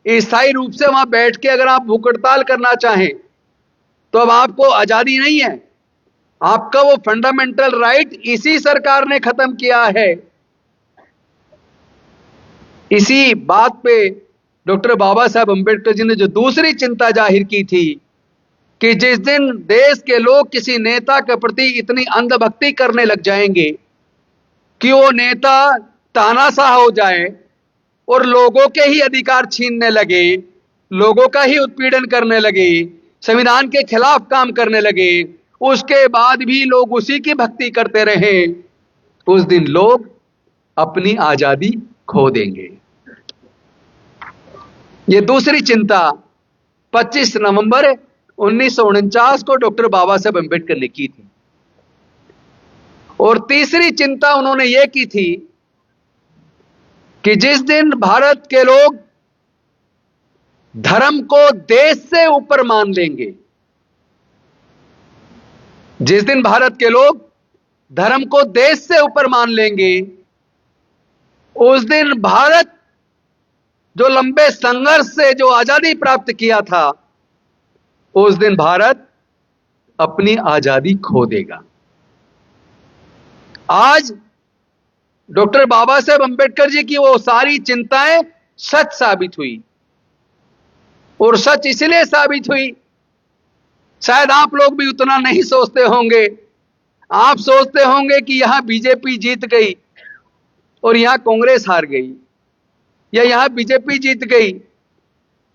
स्थायी रूप से वहां बैठ के अगर आप भूख हड़ताल करना चाहें तो अब आपको आजादी नहीं है। आपका वो फंडामेंटल राइट इसी सरकार ने खत्म किया है। इसी बात पे डॉक्टर बाबा साहब अंबेडकर जी ने जो दूसरी चिंता जाहिर की थी कि जिस दिन देश के लोग किसी नेता के प्रति इतनी अंधभक्ति करने लग जाएंगे कि वो नेता तानाशाह हो जाए और लोगों के ही अधिकार छीनने लगे, लोगों का ही उत्पीड़न करने लगे, संविधान के खिलाफ काम करने लगे, उसके बाद भी लोग उसी की भक्ति करते रहे, उस दिन लोग अपनी आजादी खो देंगे। ये दूसरी चिंता 25 नवंबर 1949 को डॉक्टर बाबा साहब अंबेडकर ने की थी। और तीसरी चिंता उन्होंने यह की थी कि जिस दिन भारत के लोग धर्म को देश से ऊपर मान लेंगे, जिस दिन भारत के लोग धर्म को देश से ऊपर मान लेंगे, उस दिन भारत जो लंबे संघर्ष से जो आजादी प्राप्त किया था, उस दिन भारत अपनी आजादी खो देगा। आज डॉक्टर बाबा साहेब अंबेडकर जी की वो सारी चिंताएं सच साबित हुई। और सच इसलिए साबित हुई, शायद आप लोग भी उतना नहीं सोचते होंगे। आप सोचते होंगे कि यहां बीजेपी जीत गई और यहां कांग्रेस हार गई, या यहां बीजेपी जीत गई,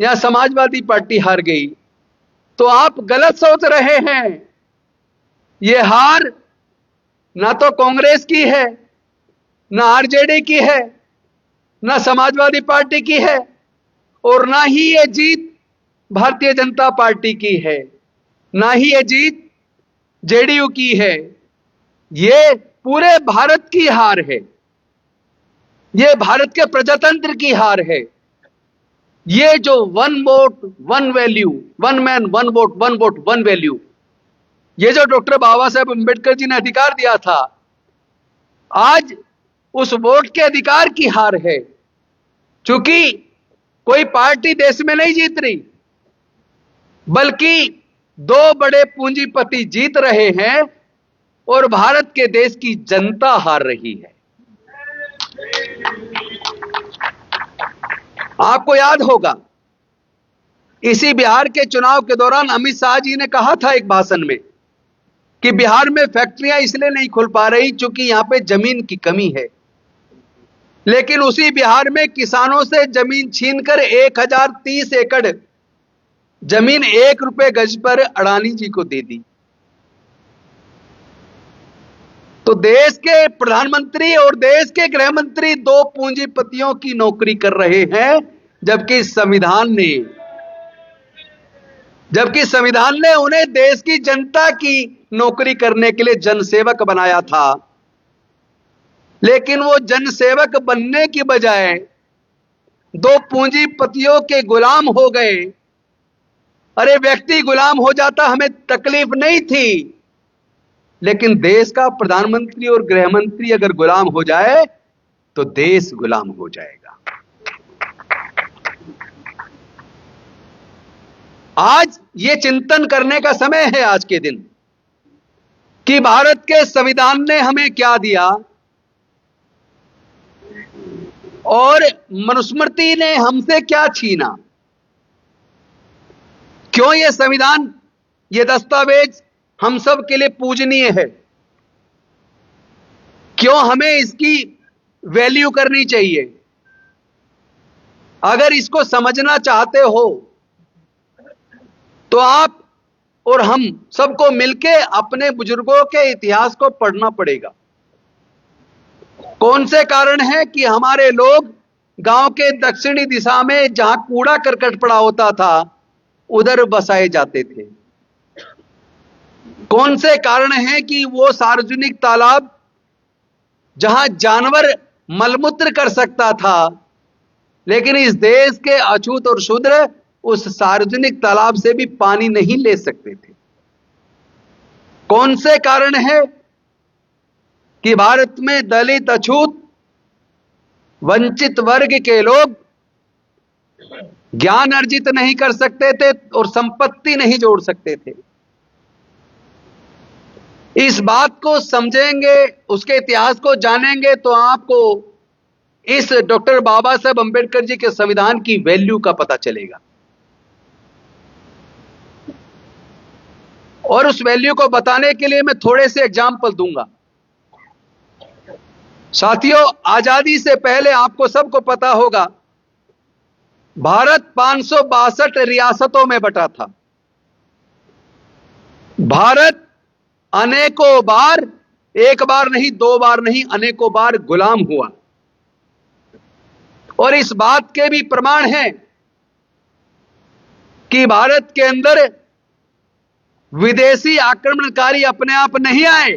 यहां समाजवादी पार्टी हार गई। तो आप गलत सोच रहे हैं। यह हार ना तो कांग्रेस की है, ना आरजेडी की है, ना समाजवादी पार्टी की है, और ना ही यह जीत भारतीय जनता पार्टी की है, ना ही यह जीत जेडीयू की है। यह पूरे भारत की हार है। यह भारत के प्रजातंत्र की हार है। यह जो 1 vote 1 value, 1 man 1 vote 1 vote 1 value, ये जो डॉक्टर बाबा साहेब अंबेडकर जी ने अधिकार दिया था, आज उस वोट के अधिकार की हार है। क्योंकि कोई पार्टी देश में नहीं जीत रही, बल्कि 2 बड़े पूंजीपति जीत रहे हैं और भारत के देश की जनता हार रही है। आपको याद होगा, इसी बिहार के चुनाव के दौरान अमित शाह जी ने कहा था एक भाषण में कि बिहार में फैक्ट्रियां इसलिए नहीं खुल पा रही क्योंकि यहां पे जमीन की कमी है। लेकिन उसी बिहार में किसानों से जमीन छीनकर 1030 एकड़ जमीन 1 रुपए गज पर अडानी जी को दे दी। तो देश के प्रधानमंत्री और देश के गृह मंत्री 2 पूंजीपतियों की नौकरी कर रहे हैं, जबकि संविधान ने उन्हें देश की जनता की नौकरी करने के लिए जनसेवक बनाया था। लेकिन वो जनसेवक बनने की बजाय 2 पूंजीपतियों के गुलाम हो गए। अरे व्यक्ति गुलाम हो जाता हमें तकलीफ नहीं थी, लेकिन देश का प्रधानमंत्री और गृह मंत्री अगर गुलाम हो जाए तो देश गुलाम हो जाएगा। आज ये चिंतन करने का समय है आज के दिन कि भारत के संविधान ने हमें क्या दिया और मनुस्मृति ने हमसे क्या छीना। क्यों ये संविधान, ये दस्तावेज हम सब के लिए पूजनीय है, क्यों हमें इसकी वैल्यू करनी चाहिए। अगर इसको समझना चाहते हो तो आप और हम सबको मिलके अपने बुजुर्गों के इतिहास को पढ़ना पड़ेगा। कौन से कारण है कि हमारे लोग गांव के दक्षिणी दिशा में जहां कूड़ा करकट पड़ा होता था उधर बसाए जाते थे। कौन से कारण है कि वो सार्वजनिक तालाब जहां जानवर मलमूत्र कर सकता था, लेकिन इस देश के अछूत और शूद्र उस सार्वजनिक तालाब से भी पानी नहीं ले सकते थे। कौन से कारण है कि भारत में दलित, अछूत, वंचित वर्ग के लोग ज्ञान अर्जित नहीं कर सकते थे और संपत्ति नहीं जोड़ सकते थे। इस बात को समझेंगे, उसके इतिहास को जानेंगे तो आपको इस डॉक्टर बाबा साहब अंबेडकर जी के संविधान की वैल्यू का पता चलेगा। और उस वैल्यू को बताने के लिए मैं थोड़े से एग्जाम्पल दूंगा। साथियों, आजादी से पहले आपको सबको पता होगा भारत 562 रियासतों में बटा था। भारत अनेकों बार, एक बार नहीं, दो बार नहीं, अनेकों बार गुलाम हुआ। और इस बात के भी प्रमाण हैं कि भारत के अंदर विदेशी आक्रमणकारी अपने आप नहीं आए।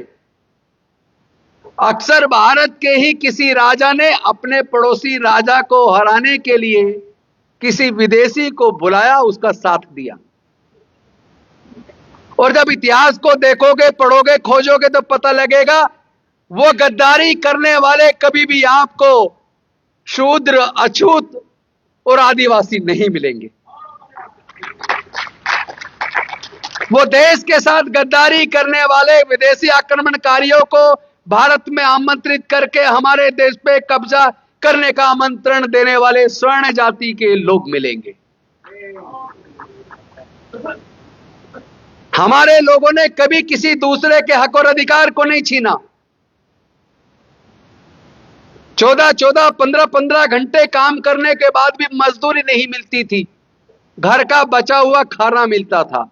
अक्सर भारत के ही किसी राजा ने अपने पड़ोसी राजा को हराने के लिए किसी विदेशी को बुलाया, उसका साथ दिया। और जब इतिहास को देखोगे, पढ़ोगे, खोजोगे तो पता लगेगा वो गद्दारी करने वाले कभी भी आपको शूद्र, अछूत और आदिवासी नहीं मिलेंगे। वो देश के साथ गद्दारी करने वाले विदेशी आक्रमणकारियों को भारत में आमंत्रित करके हमारे देश पे कब्जा करने का आमंत्रण देने वाले स्वर्ण जाति के लोग मिलेंगे। हमारे लोगों ने कभी किसी दूसरे के हक और अधिकार को नहीं छीना। 14-14, 15-15 घंटे काम करने के बाद भी मजदूरी नहीं मिलती थी, घर का बचा हुआ खाना मिलता था।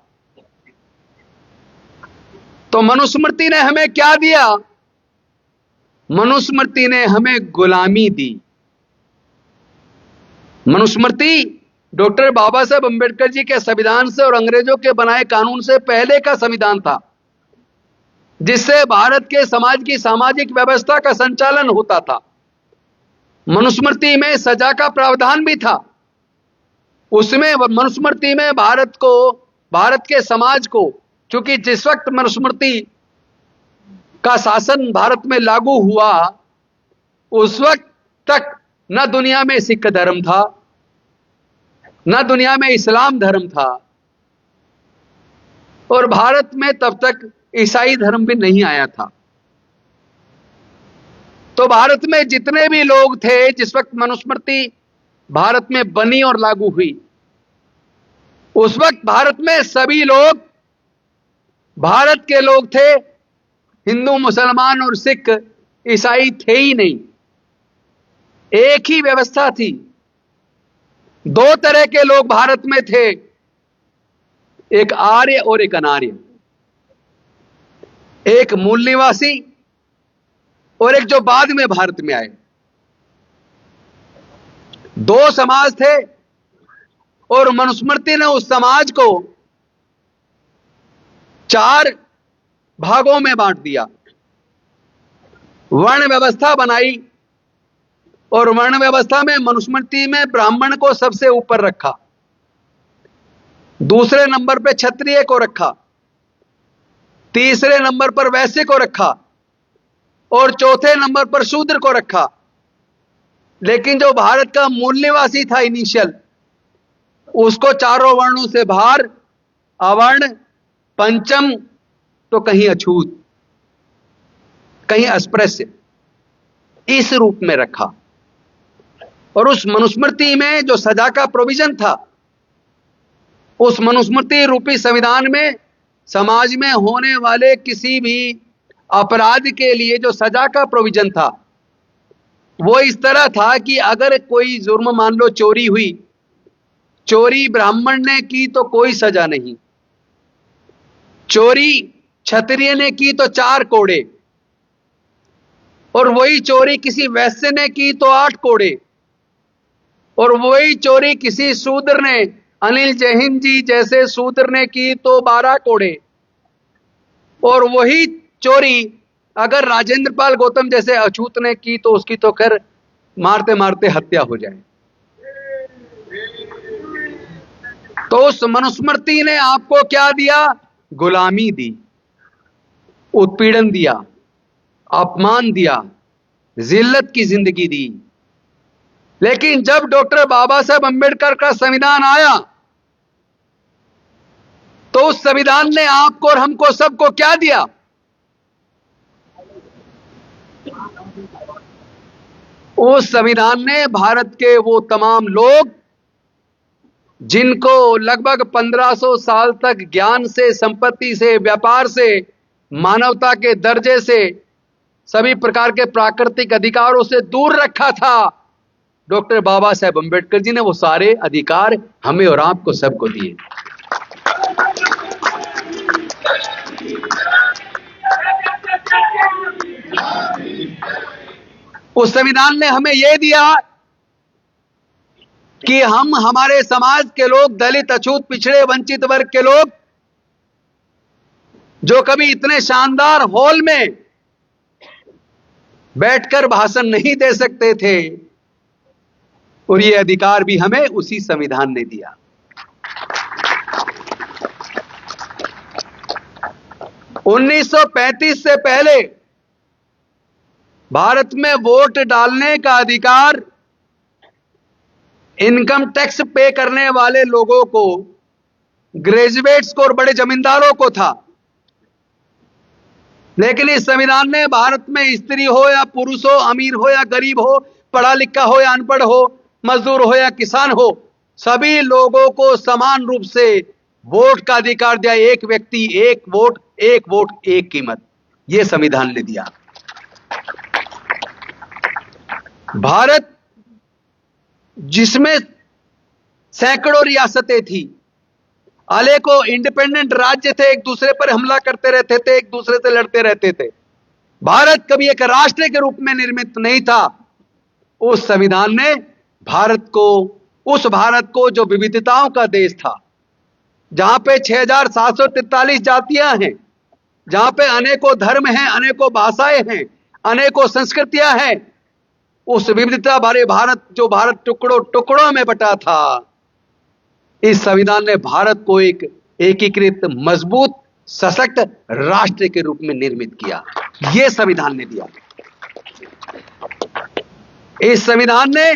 तो मनुस्मृति ने हमें क्या दिया? मनुस्मृति ने हमें गुलामी दी। मनुस्मृति डॉक्टर बाबा साहब अंबेडकर जी के संविधान से और अंग्रेजों के बनाए कानून से पहले का संविधान था, जिससे भारत के समाज की सामाजिक व्यवस्था का संचालन होता था। मनुस्मृति में सजा का प्रावधान भी था। उसमें मनुस्मृति में भारत के समाज को, क्योंकि जिस वक्त मनुस्मृति का शासन भारत में लागू हुआ उस वक्त तक न दुनिया में सिख धर्म था, न दुनिया में इस्लाम धर्म था, और भारत में तब तक ईसाई धर्म भी नहीं आया था। तो भारत में जितने भी लोग थे, जिस वक्त मनुस्मृति भारत में बनी और लागू हुई, उस वक्त भारत में सभी लोग भारत के लोग थे। हिंदू, मुसलमान और सिख, ईसाई थे ही नहीं। एक ही व्यवस्था थी। दो तरह के लोग भारत में थे, एक आर्य और एक अनार्य, एक मूल निवासी और एक जो बाद में भारत में आए। दो समाज थे और मनुस्मृति ने उस समाज को 4 भागों में बांट दिया। वर्ण व्यवस्था बनाई और वर्ण व्यवस्था में मनुस्मृति में ब्राह्मण को सबसे ऊपर रखा, दूसरे नंबर पे क्षत्रिय को रखा, तीसरे नंबर पर वैश्य को रखा और चौथे नंबर पर शूद्र को रखा। लेकिन जो भारत का मूल निवासी था इनिशियल, उसको चारों वर्णों से बाहर अवर्ण, पंचम तो कहीं अछूत, कहीं अस्पृश्य, इस रूप में रखा। और उस मनुस्मृति में जो सजा का प्रोविजन था, उस मनुस्मृति रूपी संविधान में समाज में होने वाले किसी भी अपराध के लिए जो सजा का प्रोविजन था, वो इस तरह था कि अगर कोई जुर्म, मान लो चोरी हुई, चोरी ब्राह्मण ने की तो कोई सजा नहीं, चोरी क्षत्रिय ने की तो 4 कोड़े, और वही चोरी किसी वैश्य ने की तो 8 कोड़े, और वही चोरी किसी शूद्र ने, अनिल जैन जी जैसे शूद्र ने की तो 12 कोड़े, और वही चोरी अगर राजेंद्र पाल गौतम जैसे अछूत ने की तो उसकी तो खैर मारते मारते हत्या हो जाए। तो उस मनुस्मृति ने आपको क्या दिया? गुलामी दी, उत्पीड़न दिया, अपमान दिया, जिल्लत की जिंदगी दी। लेकिन जब डॉक्टर बाबा साहब अंबेडकर का संविधान आया, तो उस संविधान ने आपको और हमको सबको क्या दिया? उस संविधान ने भारत के वो तमाम लोग जिनको लगभग 1500 साल तक ज्ञान से, संपत्ति से, व्यापार से, मानवता के दर्जे से, सभी प्रकार के प्राकृतिक अधिकारों से दूर रखा था, डॉक्टर बाबा साहेब अंबेडकर जी ने वो सारे अधिकार हमें और आपको सबको दिए। उस संविधान ने हमें यह दिया कि हम, हमारे समाज के लोग, दलित, अछूत, पिछड़े, वंचित वर्ग के लोग, जो कभी इतने शानदार हॉल में बैठकर भाषण नहीं दे सकते थे, और ये अधिकार भी हमें उसी संविधान ने दिया। उन्नीस 1935 से पहले भारत में वोट डालने का अधिकार इनकम टैक्स पे करने वाले लोगों को, ग्रेजुएट्स को और बड़े जमींदारों को था। लेकिन इस संविधान ने भारत में स्त्री हो या पुरुष हो, अमीर हो या गरीब हो, पढ़ा लिखा हो या अनपढ़ हो, मजदूर हो या किसान हो, सभी लोगों को समान रूप से वोट का अधिकार दिया। एक व्यक्ति एक वोट, एक वोट एक कीमत, यह संविधान ने दिया। भारत जिसमें सैकड़ों रियासतें थी, अनेकों इंडिपेंडेंट राज्य थे, एक दूसरे पर हमला करते रहते थे, एक दूसरे से लड़ते रहते थे, भारत कभी एक राष्ट्र के रूप में निर्मित नहीं था। उस संविधान ने भारत को, उस भारत को जो विविधताओं का देश था, जहां पे 6743 जातियां हैं, जहां पे अनेकों धर्म हैं, अनेकों भाषाएं हैं, अनेकों संस्कृतियां हैं, उस विविधता भरे भारत, जो भारत टुकड़ों टुकड़ों में बटा था, इस संविधान ने भारत को एक एकीकृत, मजबूत, सशक्त राष्ट्र के रूप में निर्मित किया। यह संविधान ने दिया। इस संविधान ने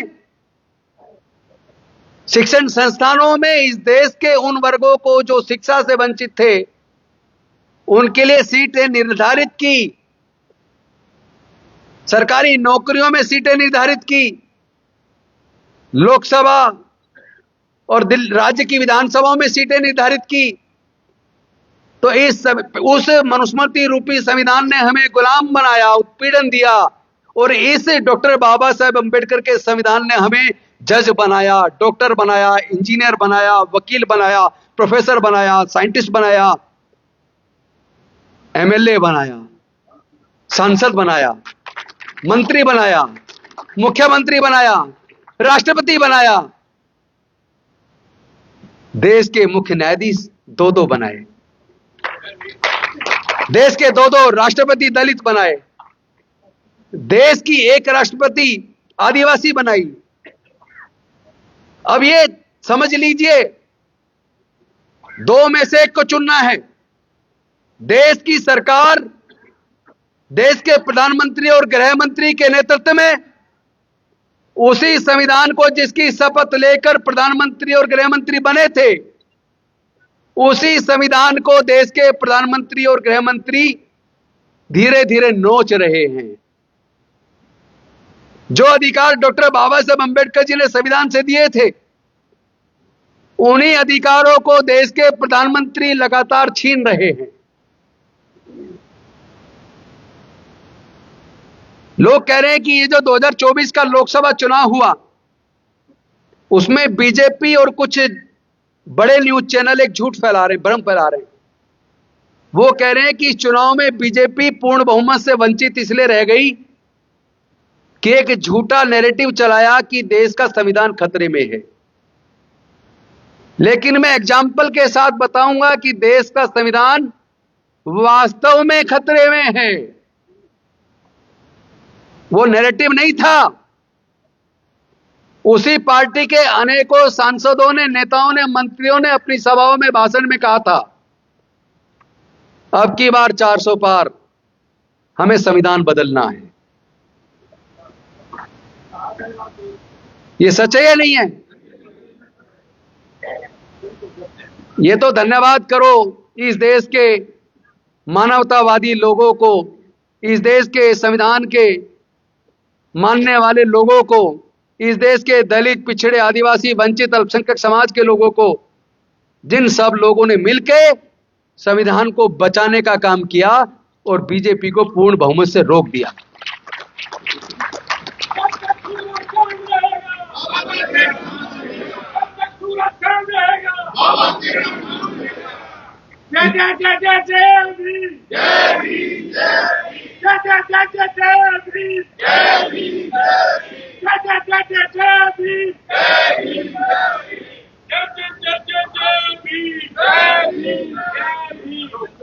शिक्षण संस्थानों में इस देश के उन वर्गों को जो शिक्षा से वंचित थे, उनके लिए सीटें निर्धारित की, सरकारी नौकरियों में सीटें निर्धारित की, लोकसभा और राज्य की विधानसभाओं में सीटें निर्धारित की। तो उस मनुस्मृति रूपी संविधान ने हमें गुलाम बनाया, उत्पीड़न दिया, और इस डॉक्टर बाबा साहेब अंबेडकर के संविधान ने हमें जज बनाया, डॉक्टर बनाया, इंजीनियर बनाया, वकील बनाया, प्रोफेसर बनाया, साइंटिस्ट बनाया, एमएलए बनाया, सांसद बनाया, मंत्री बनाया, मुख्यमंत्री बनाया, राष्ट्रपति बनाया, देश के मुख्य न्यायाधीश 2-2 बनाए, देश के 2-2 राष्ट्रपति दलित बनाए, देश की एक राष्ट्रपति आदिवासी बनाई। अब ये समझ लीजिए, 2 में से एक को चुनना है। देश की सरकार, देश के प्रधानमंत्री और गृह मंत्री के नेतृत्व में उसी संविधान को, जिसकी शपथ लेकर प्रधानमंत्री और गृह मंत्री बने थे, उसी संविधान को देश के प्रधानमंत्री और गृह मंत्री धीरे धीरे नोच रहे हैं। जो अधिकार डॉक्टर बाबा साहब अंबेडकर जी ने संविधान से दिए थे, उन्हीं अधिकारों को देश के प्रधानमंत्री लगातार छीन रहे हैं। लोग कह रहे हैं कि ये जो 2024 का लोकसभा चुनाव हुआ, उसमें बीजेपी और कुछ बड़े न्यूज चैनल एक झूठ फैला रहे हैं, भ्रम फैला रहे हैं। वो कह रहे हैं कि इस चुनाव में बीजेपी पूर्ण बहुमत से वंचित इसलिए रह गई कि एक झूठा नैरेटिव चलाया कि देश का संविधान खतरे में है। लेकिन मैं एग्जाम्पल के साथ बताऊंगा कि देश का संविधान वास्तव में खतरे में है। वो नैरेटिव नहीं था। उसी पार्टी के अनेकों सांसदों ने, नेताओं ने, मंत्रियों ने अपनी सभाओं में, भाषण में कहा था, अब की बार 400 पार, हमें संविधान बदलना है। ये सच है या नहीं है? ये तो धन्यवाद करो इस देश के मानवतावादी लोगों को, इस देश के संविधान के मानने वाले लोगों को, इस देश के दलित, पिछड़े, आदिवासी, वंचित, अल्पसंख्यक समाज के लोगों को, जिन सब लोगों ने मिलकर संविधान को बचाने का काम किया और बीजेपी को पूर्ण बहुमत से रोक दिया।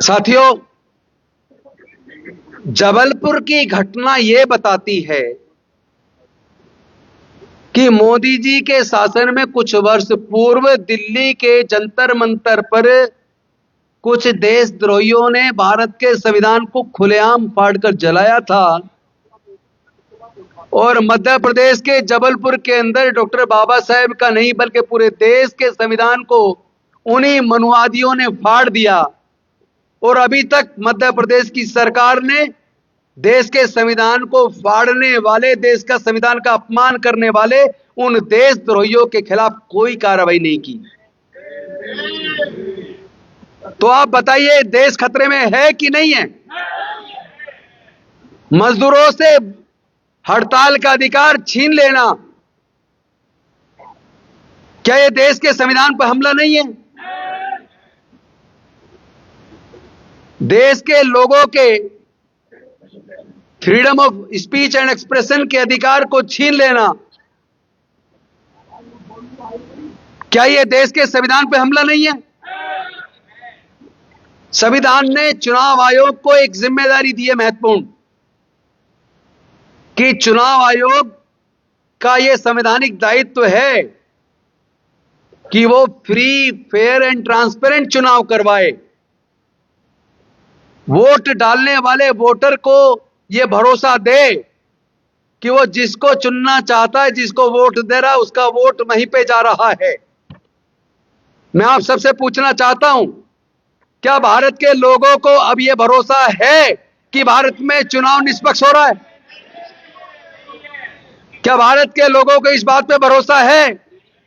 साथियों, जबलपुर की घटना यह बताती है कि मोदी जी के शासन में कुछ वर्ष पूर्व दिल्ली के जंतर मंतर पर कुछ देशद्रोहियों ने भारत के संविधान को खुलेआम फाड़कर जलाया था और मध्य प्रदेश के जबलपुर के अंदर डॉक्टर बाबा साहेब का नहीं बल्कि पूरे देश के संविधान को उन्हीं मनुवादियों ने फाड़ दिया। और अभी तक मध्य प्रदेश की सरकार ने देश के संविधान को फाड़ने वाले, देश का संविधान का अपमान करने वाले उन देशद्रोहियों के खिलाफ कोई कार्रवाई नहीं की। तो आप बताइए, देश खतरे में है कि नहीं है? मजदूरों से हड़ताल का अधिकार छीन लेना, क्या यह देश के संविधान पर हमला नहीं है? देश के लोगों के freedom of speech and expression के अधिकार को छीन लेना, क्या यह देश के संविधान पर हमला नहीं है? संविधान ने चुनाव आयोग को एक जिम्मेदारी दी है महत्वपूर्ण, कि चुनाव आयोग का यह संवैधानिक दायित्व है कि वो फ्री, फेयर एंड ट्रांसपेरेंट चुनाव करवाए। वोट डालने वाले वोटर को यह भरोसा दे कि वो जिसको चुनना चाहता है, जिसको वोट दे रहा है, उसका वोट वहीं पे जा रहा है। मैं आप सबसे पूछना चाहता हूं, क्या भारत के लोगों को अब यह भरोसा है कि भारत में चुनाव निष्पक्ष हो रहा है? क्या भारत के लोगों को इस बात पे भरोसा है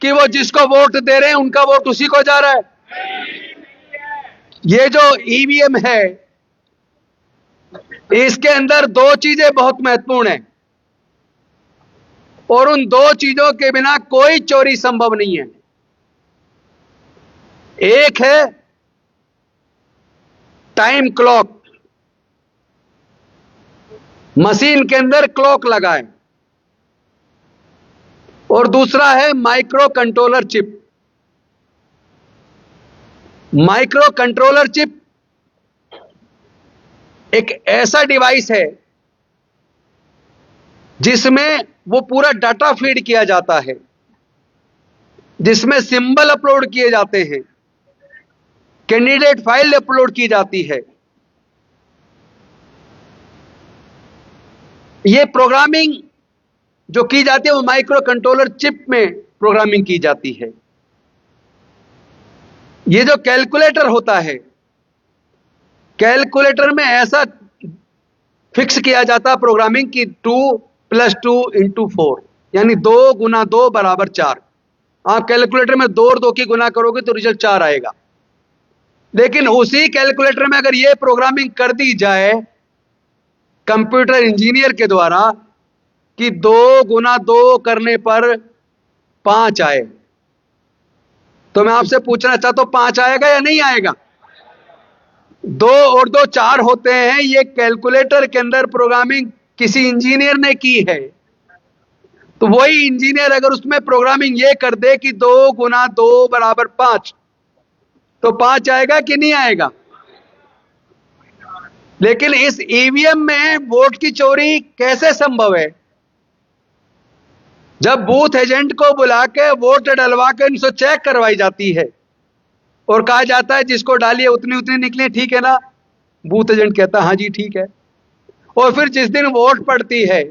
कि वो जिसको वोट दे रहे हैं उनका वोट उसी को जा रहा है? ये जो ईवीएम है, इसके अंदर दो चीजें बहुत महत्वपूर्ण हैं और उन दो चीजों के बिना कोई चोरी संभव नहीं है। एक है टाइम क्लॉक, मशीन के अंदर क्लॉक लगाए, और दूसरा है micro controller chip. Micro controller chip एक ऐसा डिवाइस है जिसमें वो पूरा डाटा फीड किया जाता है, जिसमें सिंबल अपलोड किए जाते हैं, कैंडिडेट फाइल अपलोड की जाती है। ये प्रोग्रामिंग जो की जाती है वो माइक्रो कंट्रोलर चिप में प्रोग्रामिंग की जाती है। ये जो कैलकुलेटर होता है, कैलकुलेटर में ऐसा फिक्स किया जाता है प्रोग्रामिंग की 2 + 2 × 4, यानी 2 × 2 = 4। आप कैलकुलेटर में 2 और 2 की गुना करोगे तो रिजल्ट 4 आएगा। लेकिन उसी कैलकुलेटर में अगर ये प्रोग्रामिंग कर दी जाए कंप्यूटर इंजीनियर के द्वारा कि 2 × 2 करने पर 5 आए, तो मैं आपसे पूछना चाहता हूं 5 आएगा या नहीं आएगा? 2 और 2 4 होते हैं। ये कैलकुलेटर के अंदर प्रोग्रामिंग किसी इंजीनियर ने की है, तो वही इंजीनियर अगर उसमें प्रोग्रामिंग ये कर दे कि 2 × 2 = 5, तो 5 आएगा कि नहीं आएगा? लेकिन इस ईवीएम में वोट की चोरी कैसे संभव है? जब बूथ एजेंट को बुला के वोट डलवा के उनसे चेक करवाई जाती है और कहा जाता है जिसको डालिए उतनी उतनी निकले, ठीक है ना? बूथ एजेंट कहता है हाँ जी ठीक है। और फिर जिस दिन वोट पड़ती है,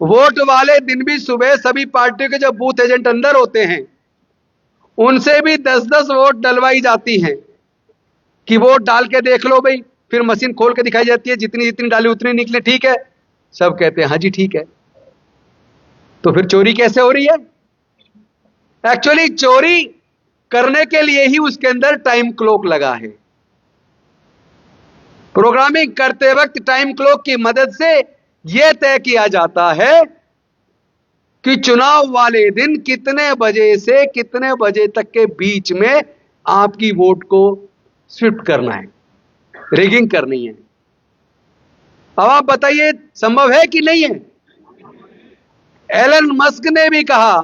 वोट वाले दिन भी सुबह सभी पार्टियों के जब बूथ एजेंट अंदर होते हैं, उनसे भी 10-10 वोट डलवाई जाती हैं कि वोट डाल के देख लो भाई। फिर मशीन खोल के दिखाई जाती है, जितनी जितनी डाली उतनी निकले, ठीक है? सब कहते हैं हाँ जी ठीक है। तो फिर चोरी कैसे हो रही है? एक्चुअली चोरी करने के लिए ही उसके अंदर टाइम क्लॉक लगा है। प्रोग्रामिंग करते वक्त टाइम क्लॉक की मदद से यह तय किया जाता है कि चुनाव वाले दिन कितने बजे से कितने बजे तक के बीच में आपकी वोट को स्विफ्ट करना है, रिगिंग करनी है। अब आप बताइए संभव है कि नहीं है? एलन मस्क ने भी कहा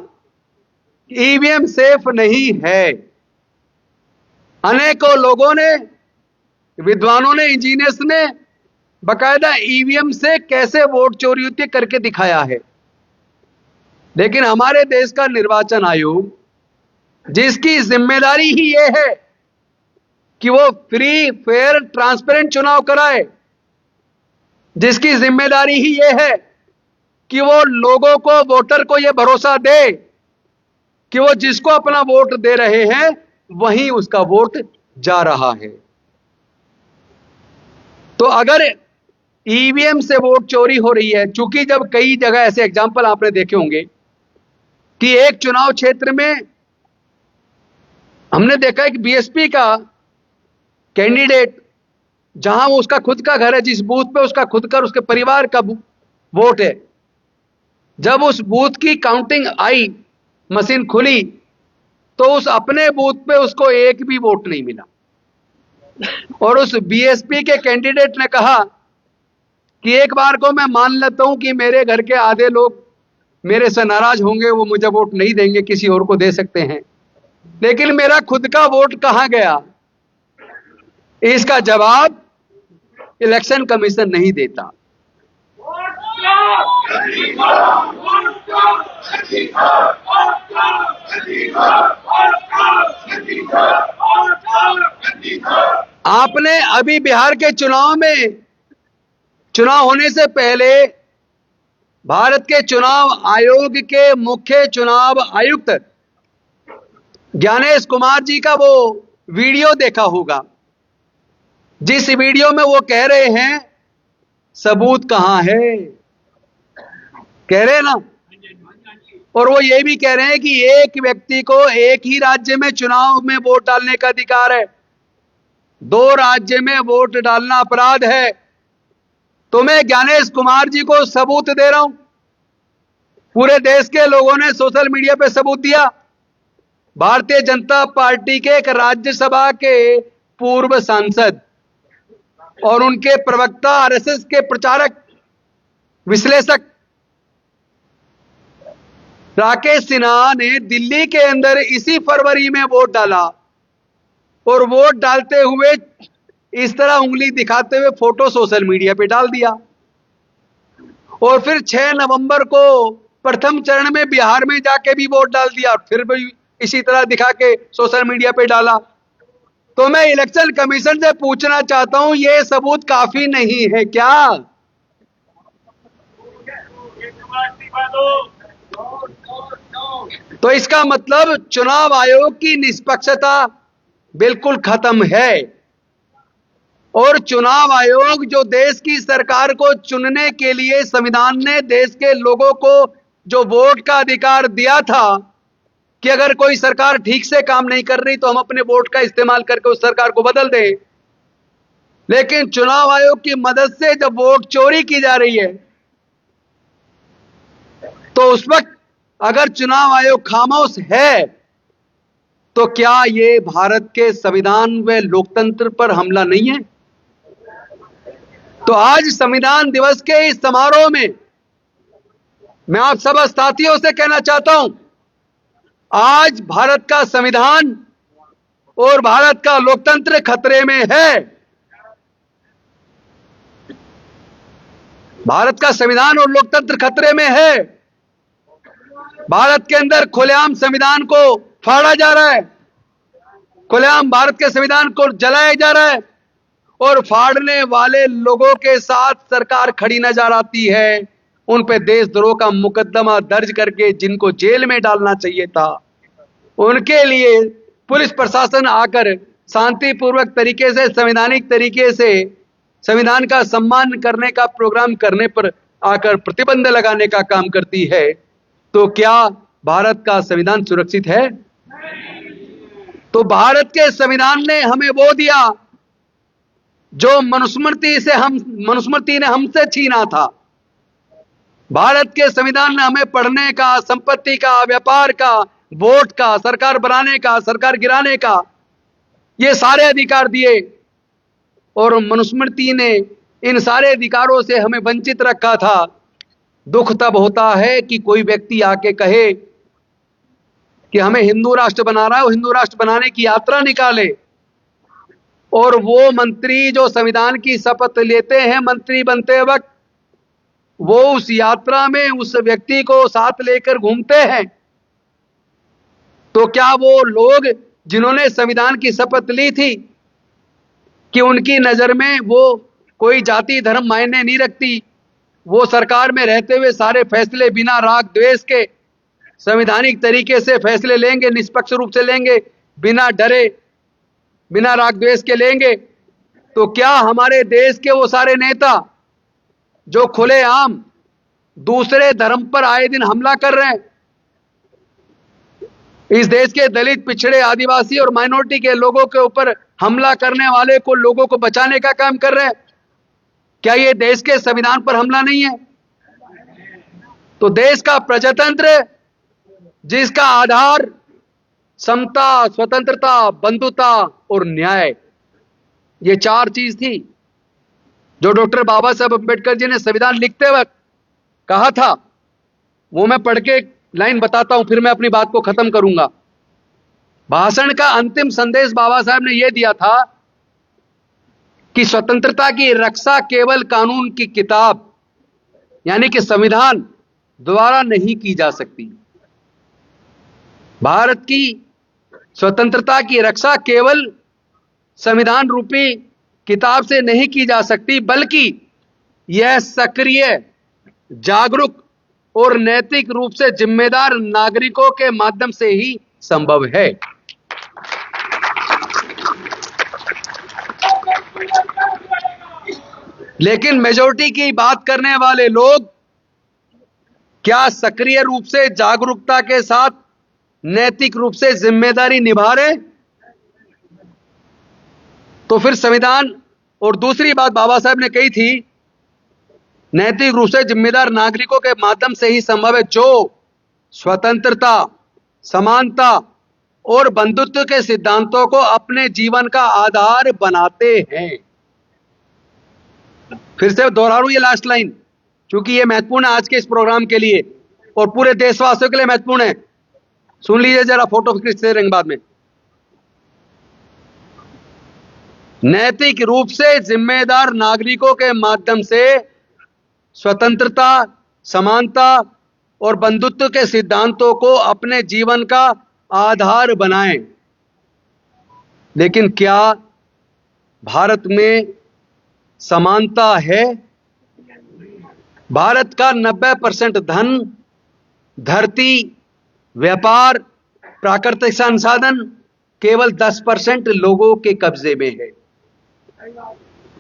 ईवीएम सेफ नहीं है। अनेकों लोगों ने, विद्वानों ने, इंजीनियर्स ने बकायदा ईवीएम से कैसे वोट चोरी होती है करके दिखाया है। लेकिन हमारे देश का निर्वाचन आयोग, जिसकी जिम्मेदारी ही यह है कि वो फ्री, फेयर, ट्रांसपेरेंट चुनाव कराए, जिसकी जिम्मेदारी ही यह है कि वो लोगों को, वोटर को यह भरोसा दे कि वो जिसको अपना वोट दे रहे हैं वहीं उसका वोट जा रहा है। तो अगर ईवीएम से वोट चोरी हो रही है, चूंकि जब कई जगह ऐसे एग्जाम्पल आपने देखे होंगे कि एक चुनाव क्षेत्र में हमने देखा है कि बीएसपी का कैंडिडेट, जहां उसका खुद का घर है, जिस बूथ पे उसका खुद का, उसके परिवार का वोट है, जब उस बूथ की काउंटिंग आई, मशीन खुली, तो उस अपने बूथ पे उसको एक भी वोट नहीं मिला। और उस बीएसपी के कैंडिडेट ने कहा कि एक बार को मैं मान लेता हूं कि मेरे घर के आधे लोग मेरे से नाराज होंगे, वो मुझे वोट नहीं देंगे, किसी और को दे सकते हैं, लेकिन मेरा खुद का वोट कहां गया? इसका जवाब इलेक्शन कमीशन नहीं देता। आपने अभी बिहार के चुनाव में, चुनाव होने से पहले भारत के चुनाव आयोग के मुख्य चुनाव आयुक्त ज्ञानेश कुमार जी का वो वीडियो देखा होगा, जिस वीडियो में वो कह रहे हैं सबूत कहां है, कह रहे हैं ना? और वो ये भी कह रहे हैं कि एक व्यक्ति को एक ही राज्य में चुनाव में वोट डालने का अधिकार है, 2 राज्य में वोट डालना अपराध है। तो मैं ज्ञानेश कुमार जी को सबूत दे रहा हूं। पूरे देश के लोगों ने सोशल मीडिया पे सबूत दिया। भारतीय जनता पार्टी के एक राज्यसभा के पूर्व सांसद और उनके प्रवक्ता, आरएसएस के प्रचारक, विश्लेषक राकेश सिन्हा ने दिल्ली के अंदर इसी फरवरी में वोट डाला और वोट डालते हुए इस तरह उंगली दिखाते हुए फोटो सोशल मीडिया पे डाल दिया। और फिर 6 नवंबर को प्रथम चरण में बिहार में जाके भी वोट डाल दिया, फिर भी इसी तरह दिखा के सोशल मीडिया पे डाला। तो मैं इलेक्शन कमीशन से पूछना चाहता हूं, ये सबूत काफी नहीं है क्या? तो इसका मतलब चुनाव आयोग की निष्पक्षता, बिल्कुल खत्म है। और चुनाव आयोग जो देश की सरकार को चुनने के लिए संविधान ने देश के लोगों को जो वोट का अधिकार दिया था कि अगर कोई सरकार ठीक से काम नहीं कर रही तो हम अपने वोट का इस्तेमाल करके उस सरकार को बदल दें, लेकिन चुनाव आयोग की मदद से जब वोट चोरी की जा रही है तो उस वक्त अगर चुनाव आयोग खामोश है तो क्या ये भारत के संविधान व लोकतंत्र पर हमला नहीं है? तो आज संविधान दिवस के इस समारोह में मैं आप सब साथियों से कहना चाहता हूं, आज भारत का संविधान और भारत का लोकतंत्र खतरे में है। भारत का संविधान और लोकतंत्र खतरे में है। भारत के अंदर खुलेआम संविधान को फाड़ा जा रहा है, खुलेआम भारत के संविधान को जलाया जा रहा है और फाड़ने वाले लोगों के साथ सरकार खड़ी नजर आती है। उन पे देशद्रोह का मुकदमा दर्ज करके जिनको जेल में डालना चाहिए था, उनके लिए पुलिस प्रशासन आकर शांतिपूर्वक तरीके से, संवैधानिक तरीके से संविधान का सम्मान करने का प्रोग्राम करने पर आकर प्रतिबंध लगाने का काम करती है। तो क्या भारत का संविधान सुरक्षित है? तो भारत के संविधान ने हमें वो दिया जो मनुस्मृति ने हमसे छीना था। भारत के संविधान ने हमें पढ़ने का, संपत्ति का, व्यापार का, वोट का, सरकार बनाने का, सरकार गिराने का, ये सारे अधिकार दिए और मनुस्मृति ने इन सारे अधिकारों से हमें वंचित रखा था। दुख तब होता है कि कोई व्यक्ति आके कहे कि हमें हिंदू राष्ट्र बना रहा है, वो हिंदू राष्ट्र बनाने की यात्रा निकाले और वो मंत्री जो संविधान की शपथ लेते हैं मंत्री बनते वक्त, वो उस यात्रा में उस व्यक्ति को साथ लेकर घूमते हैं। तो क्या वो लोग जिन्होंने संविधान की शपथ ली थी कि उनकी नजर में वो कोई जाति धर्म मायने नहीं रखती, वो सरकार में रहते हुए सारे फैसले बिना राग द्वेष के संवैधानिक तरीके से फैसले लेंगे, निष्पक्ष रूप से लेंगे, बिना डरे, बिना राग द्वेष के लेंगे? तो क्या हमारे देश के वो सारे नेता जो खुलेआम दूसरे धर्म पर आए दिन हमला कर रहे हैं, इस देश के दलित, पिछड़े, आदिवासी और माइनॉरिटी के लोगों के ऊपर हमला करने वाले को, लोगों को बचाने का काम कर रहे हैं, क्या ये देश के संविधान पर हमला नहीं है? तो देश का प्रजातंत्र जिसका आधार समता, स्वतंत्रता, बंधुता और न्याय, ये चार चीज थी जो डॉक्टर बाबा साहब अम्बेडकर जी ने संविधान लिखते वक्त कहा था। वो मैं पढ़ के लाइन बताता हूं, फिर मैं अपनी बात को खत्म करूंगा। भाषण का अंतिम संदेश बाबा साहब ने यह दिया था कि स्वतंत्रता की रक्षा केवल कानून की किताब यानी कि संविधान द्वारा नहीं की जा सकती। भारत की स्वतंत्रता की रक्षा केवल संविधान रूपी किताब से नहीं की जा सकती, बल्कि यह सक्रिय, जागरूक और नैतिक रूप से जिम्मेदार नागरिकों के माध्यम से ही संभव है। लेकिन मेजॉरिटी की बात करने वाले लोग क्या सक्रिय रूप से, जागरूकता के साथ, नैतिक रूप से जिम्मेदारी निभा रहे? तो फिर संविधान, और दूसरी बात बाबा साहब ने कही थी, नैतिक रूप से जिम्मेदार नागरिकों के माध्यम से ही संभव है जो स्वतंत्रता, समानता और बंधुत्व के सिद्धांतों को अपने जीवन का आधार बनाते हैं। फिर से दोहरा रहा हूं ये लास्ट लाइन, क्योंकि ये महत्वपूर्ण है आज के इस प्रोग्राम के लिए और पूरे देशवासियों के लिए महत्वपूर्ण है। सुन लीजिए जरा, फोटो खींच से रहेंगे बाद में। नैतिक रूप से जिम्मेदार नागरिकों के माध्यम से स्वतंत्रता, समानता और बंधुत्व के सिद्धांतों को अपने जीवन का आधार बनाएं। लेकिन क्या भारत में समानता है? भारत का 90% धन, धरती, व्यापार, प्राकृतिक संसाधन केवल 10% लोगों के कब्जे में है।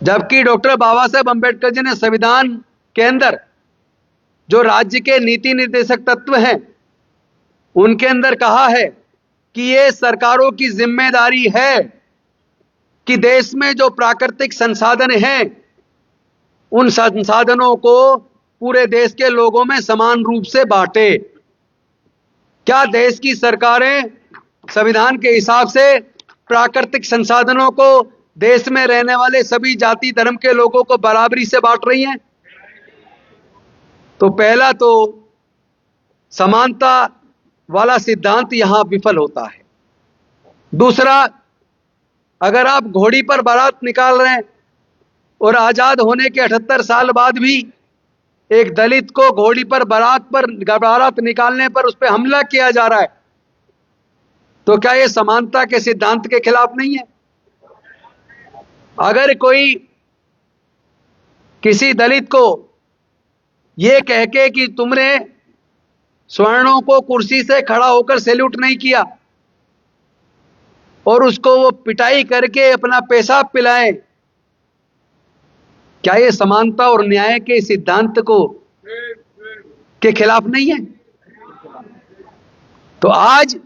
जबकि डॉक्टर बाबा साहेब अंबेडकर जी ने संविधान के अंदर जो राज्य के नीति निर्देशक तत्व हैं, उनके अंदर कहा है कि ये सरकारों की जिम्मेदारी है कि देश में जो प्राकृतिक संसाधन हैं, उन संसाधनों को पूरे देश के लोगों में समान रूप से बांटे। क्या देश की सरकारें संविधान के हिसाब से प्राकृतिक संसाधनों को देश में रहने वाले सभी जाति धर्म के लोगों को बराबरी से बांट रही हैं? तो पहला तो समानता वाला सिद्धांत यहां विफल होता है। दूसरा, अगर आप घोड़ी पर बारात निकाल रहे हैं और आजाद होने के 78 साल बाद भी एक दलित को घोड़ी पर बारात निकालने पर उस पर हमला किया जा रहा है, तो क्या यह समानता के सिद्धांत के खिलाफ नहीं है? अगर कोई किसी दलित को यह कह के कि तुमने स्वर्णों को कुर्सी से खड़ा होकर सैल्यूट नहीं किया और उसको वो पिटाई करके अपना पेशाब पिलाएं, क्या ये समानता और न्याय के सिद्धांत के खिलाफ नहीं है? तो आज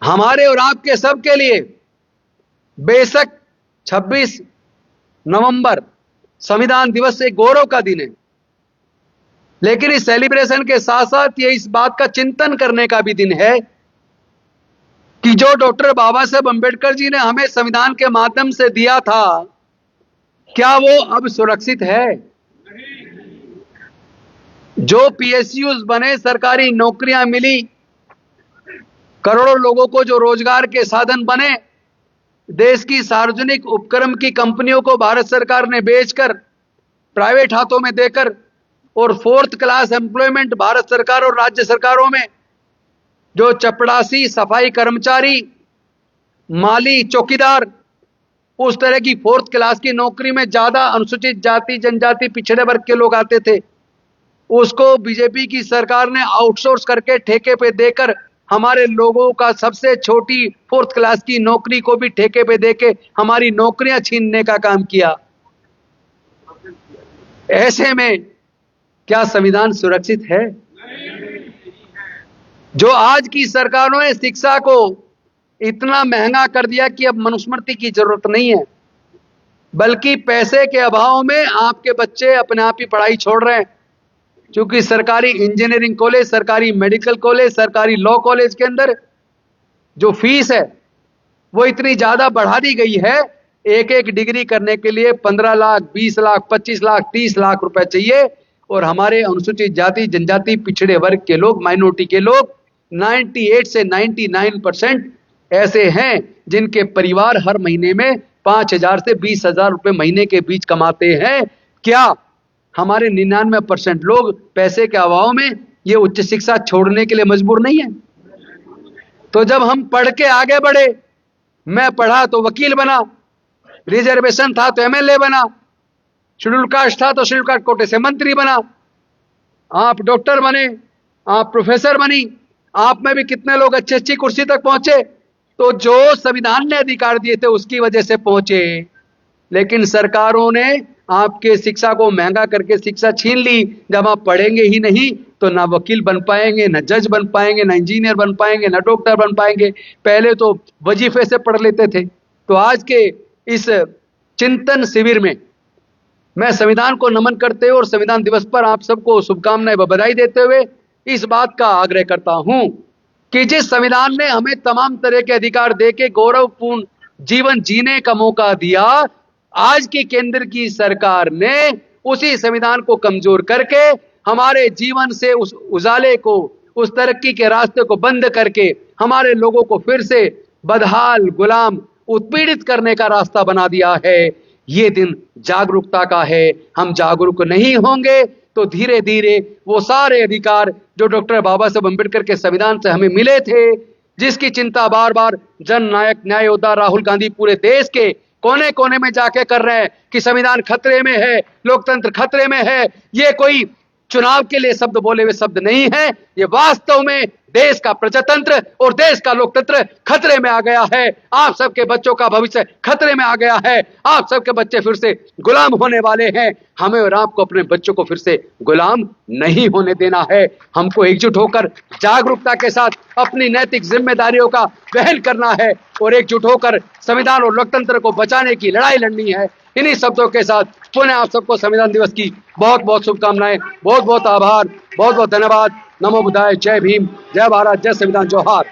हमारे और आपके सबके लिए बेशक 26 नवंबर संविधान दिवस एक गौरव का दिन है, लेकिन इस सेलिब्रेशन के साथ साथ ये इस बात का चिंतन करने का भी दिन है कि जो डॉक्टर बाबा साहेब अंबेडकर जी ने हमें संविधान के माध्यम से दिया था, क्या वो अब सुरक्षित है? जो पीएसयूज बने, सरकारी नौकरियां मिली, करोड़ों लोगों को जो रोजगार के साधन बने, देश की सार्वजनिक उपक्रम की कंपनियों को भारत सरकार ने बेचकर प्राइवेट हाथों में देकर और 4th क्लास एम्प्लॉयमेंट भारत सरकार और राज्य सरकारों में जो चपड़ासी, सफाई कर्मचारी, माली, चौकीदार, उस तरह की 4th क्लास की नौकरी में ज्यादा अनुसूचित जाति, जनजाति, पिछड़े वर्ग के लोग आते थे, उसको बीजेपी की सरकार ने आउटसोर्स करके ठेके पे देकर हमारे लोगों का सबसे छोटी 4th क्लास की नौकरी को भी ठेके पे देके हमारी नौकरियां छीनने का काम किया। ऐसे में क्या संविधान सुरक्षित है? जो आज की सरकारों ने शिक्षा को इतना महंगा कर दिया कि अब मनुस्मृति की जरूरत नहीं है, बल्कि पैसे के अभाव में आपके बच्चे अपने आप ही पढ़ाई छोड़ रहे हैं, क्योंकि सरकारी इंजीनियरिंग कॉलेज, सरकारी मेडिकल कॉलेज, सरकारी लॉ कॉलेज के अंदर जो फीस है वो इतनी ज्यादा बढ़ा दी गई है। एक एक डिग्री करने के लिए 15 लाख, 20 लाख, 25 लाख, 30 लाख रुपए चाहिए, और हमारे अनुसूचित जाति, जनजाति, पिछड़े वर्ग के लोग, माइनॉरिटी के लोग 98 से 99% ऐसे हैं जिनके परिवार हर महीने में 5,000 से 20,000 रुपए महीने के बीच कमाते हैं। क्या हमारे 99% लोग पैसे के अभाव में ये उच्च शिक्षा छोड़ने के लिए मजबूर नहीं है? तो जब हम पढ़ के आगे बढ़े, मैं पढ़ा तो वकील बना, रिजर्वेशन था तो एमएलए बना, शेड्यूल कास्ट था तो शेड्यूल कास्ट कोटे से मंत्री बना, आप डॉक्टर बने, आप प्रोफेसर बनी, आप में भी कितने लोग अच्छी अच्छी कुर्सी तक पहुंचे। तो जो संविधान ने अधिकार दिए थे उसकी वजह से पहुंचे, लेकिन सरकारों ने आपके शिक्षा को महंगा करके शिक्षा छीन ली। जब आप पढ़ेंगे ही नहीं तो ना वकील बन पाएंगे, ना जज बन पाएंगे, ना इंजीनियर बन पाएंगे, ना डॉक्टर बन पाएंगे। पहले तो वजीफे से पढ़ लेते थे। तो आज के इस चिंतन शिविर में मैं संविधान को नमन करते हुए और संविधान दिवस पर आप सबको शुभकामनाएं व बधाई देते हुए इस बात का आग्रह करता हूं कि जिस संविधान ने हमें तमाम तरह के अधिकार देके गौरवपूर्ण जीवन जीने का मौका दिया, आज की केंद्र की सरकार ने उसी संविधान को कमजोर करके हमारे जीवन से उस उजाले को, उस तरक्की के रास्ते को बंद करके हमारे लोगों को फिर से बदहाल, गुलाम, उत्पीड़ित करने का रास्ता बना दिया है। ये दिन जागरूकता का है। हम जागरूक नहीं होंगे तो धीरे धीरे वो सारे अधिकार जो डॉक्टर बाबा साहब अंबेडकर के संविधान से हमें मिले थे, जिसकी चिंता बार बार जन नायक, न्याय योद्धा राहुल गांधी पूरे देश के कोने कोने में जाके कर रहे हैं कि संविधान खतरे में है, लोकतंत्र खतरे में है। ये कोई चुनाव के लिए शब्द बोले हुए शब्द नहीं है, ये वास्तव में देश का प्रजातंत्र और देश का लोकतंत्र खतरे में आ गया है। आप सबके बच्चों का भविष्य खतरे में आ गया है। आप सबके बच्चे फिर से गुलाम होने वाले हैं। हमें और आपको अपने बच्चों को फिर से गुलाम नहीं होने देना है। हमको एकजुट होकर जागरूकता के साथ अपनी नैतिक जिम्मेदारियों का वहन करना है और एकजुट होकर संविधान और लोकतंत्र को बचाने की लड़ाई लड़नी है। इन्हीं शब्दों के साथ पुनः आप सबको संविधान दिवस की बहुत बहुत शुभकामनाएं, बहुत बहुत आभार, बहुत बहुत धन्यवाद। नमो बुद्धाय, जय भीम, जय भारत, जय संविधान, जोहार।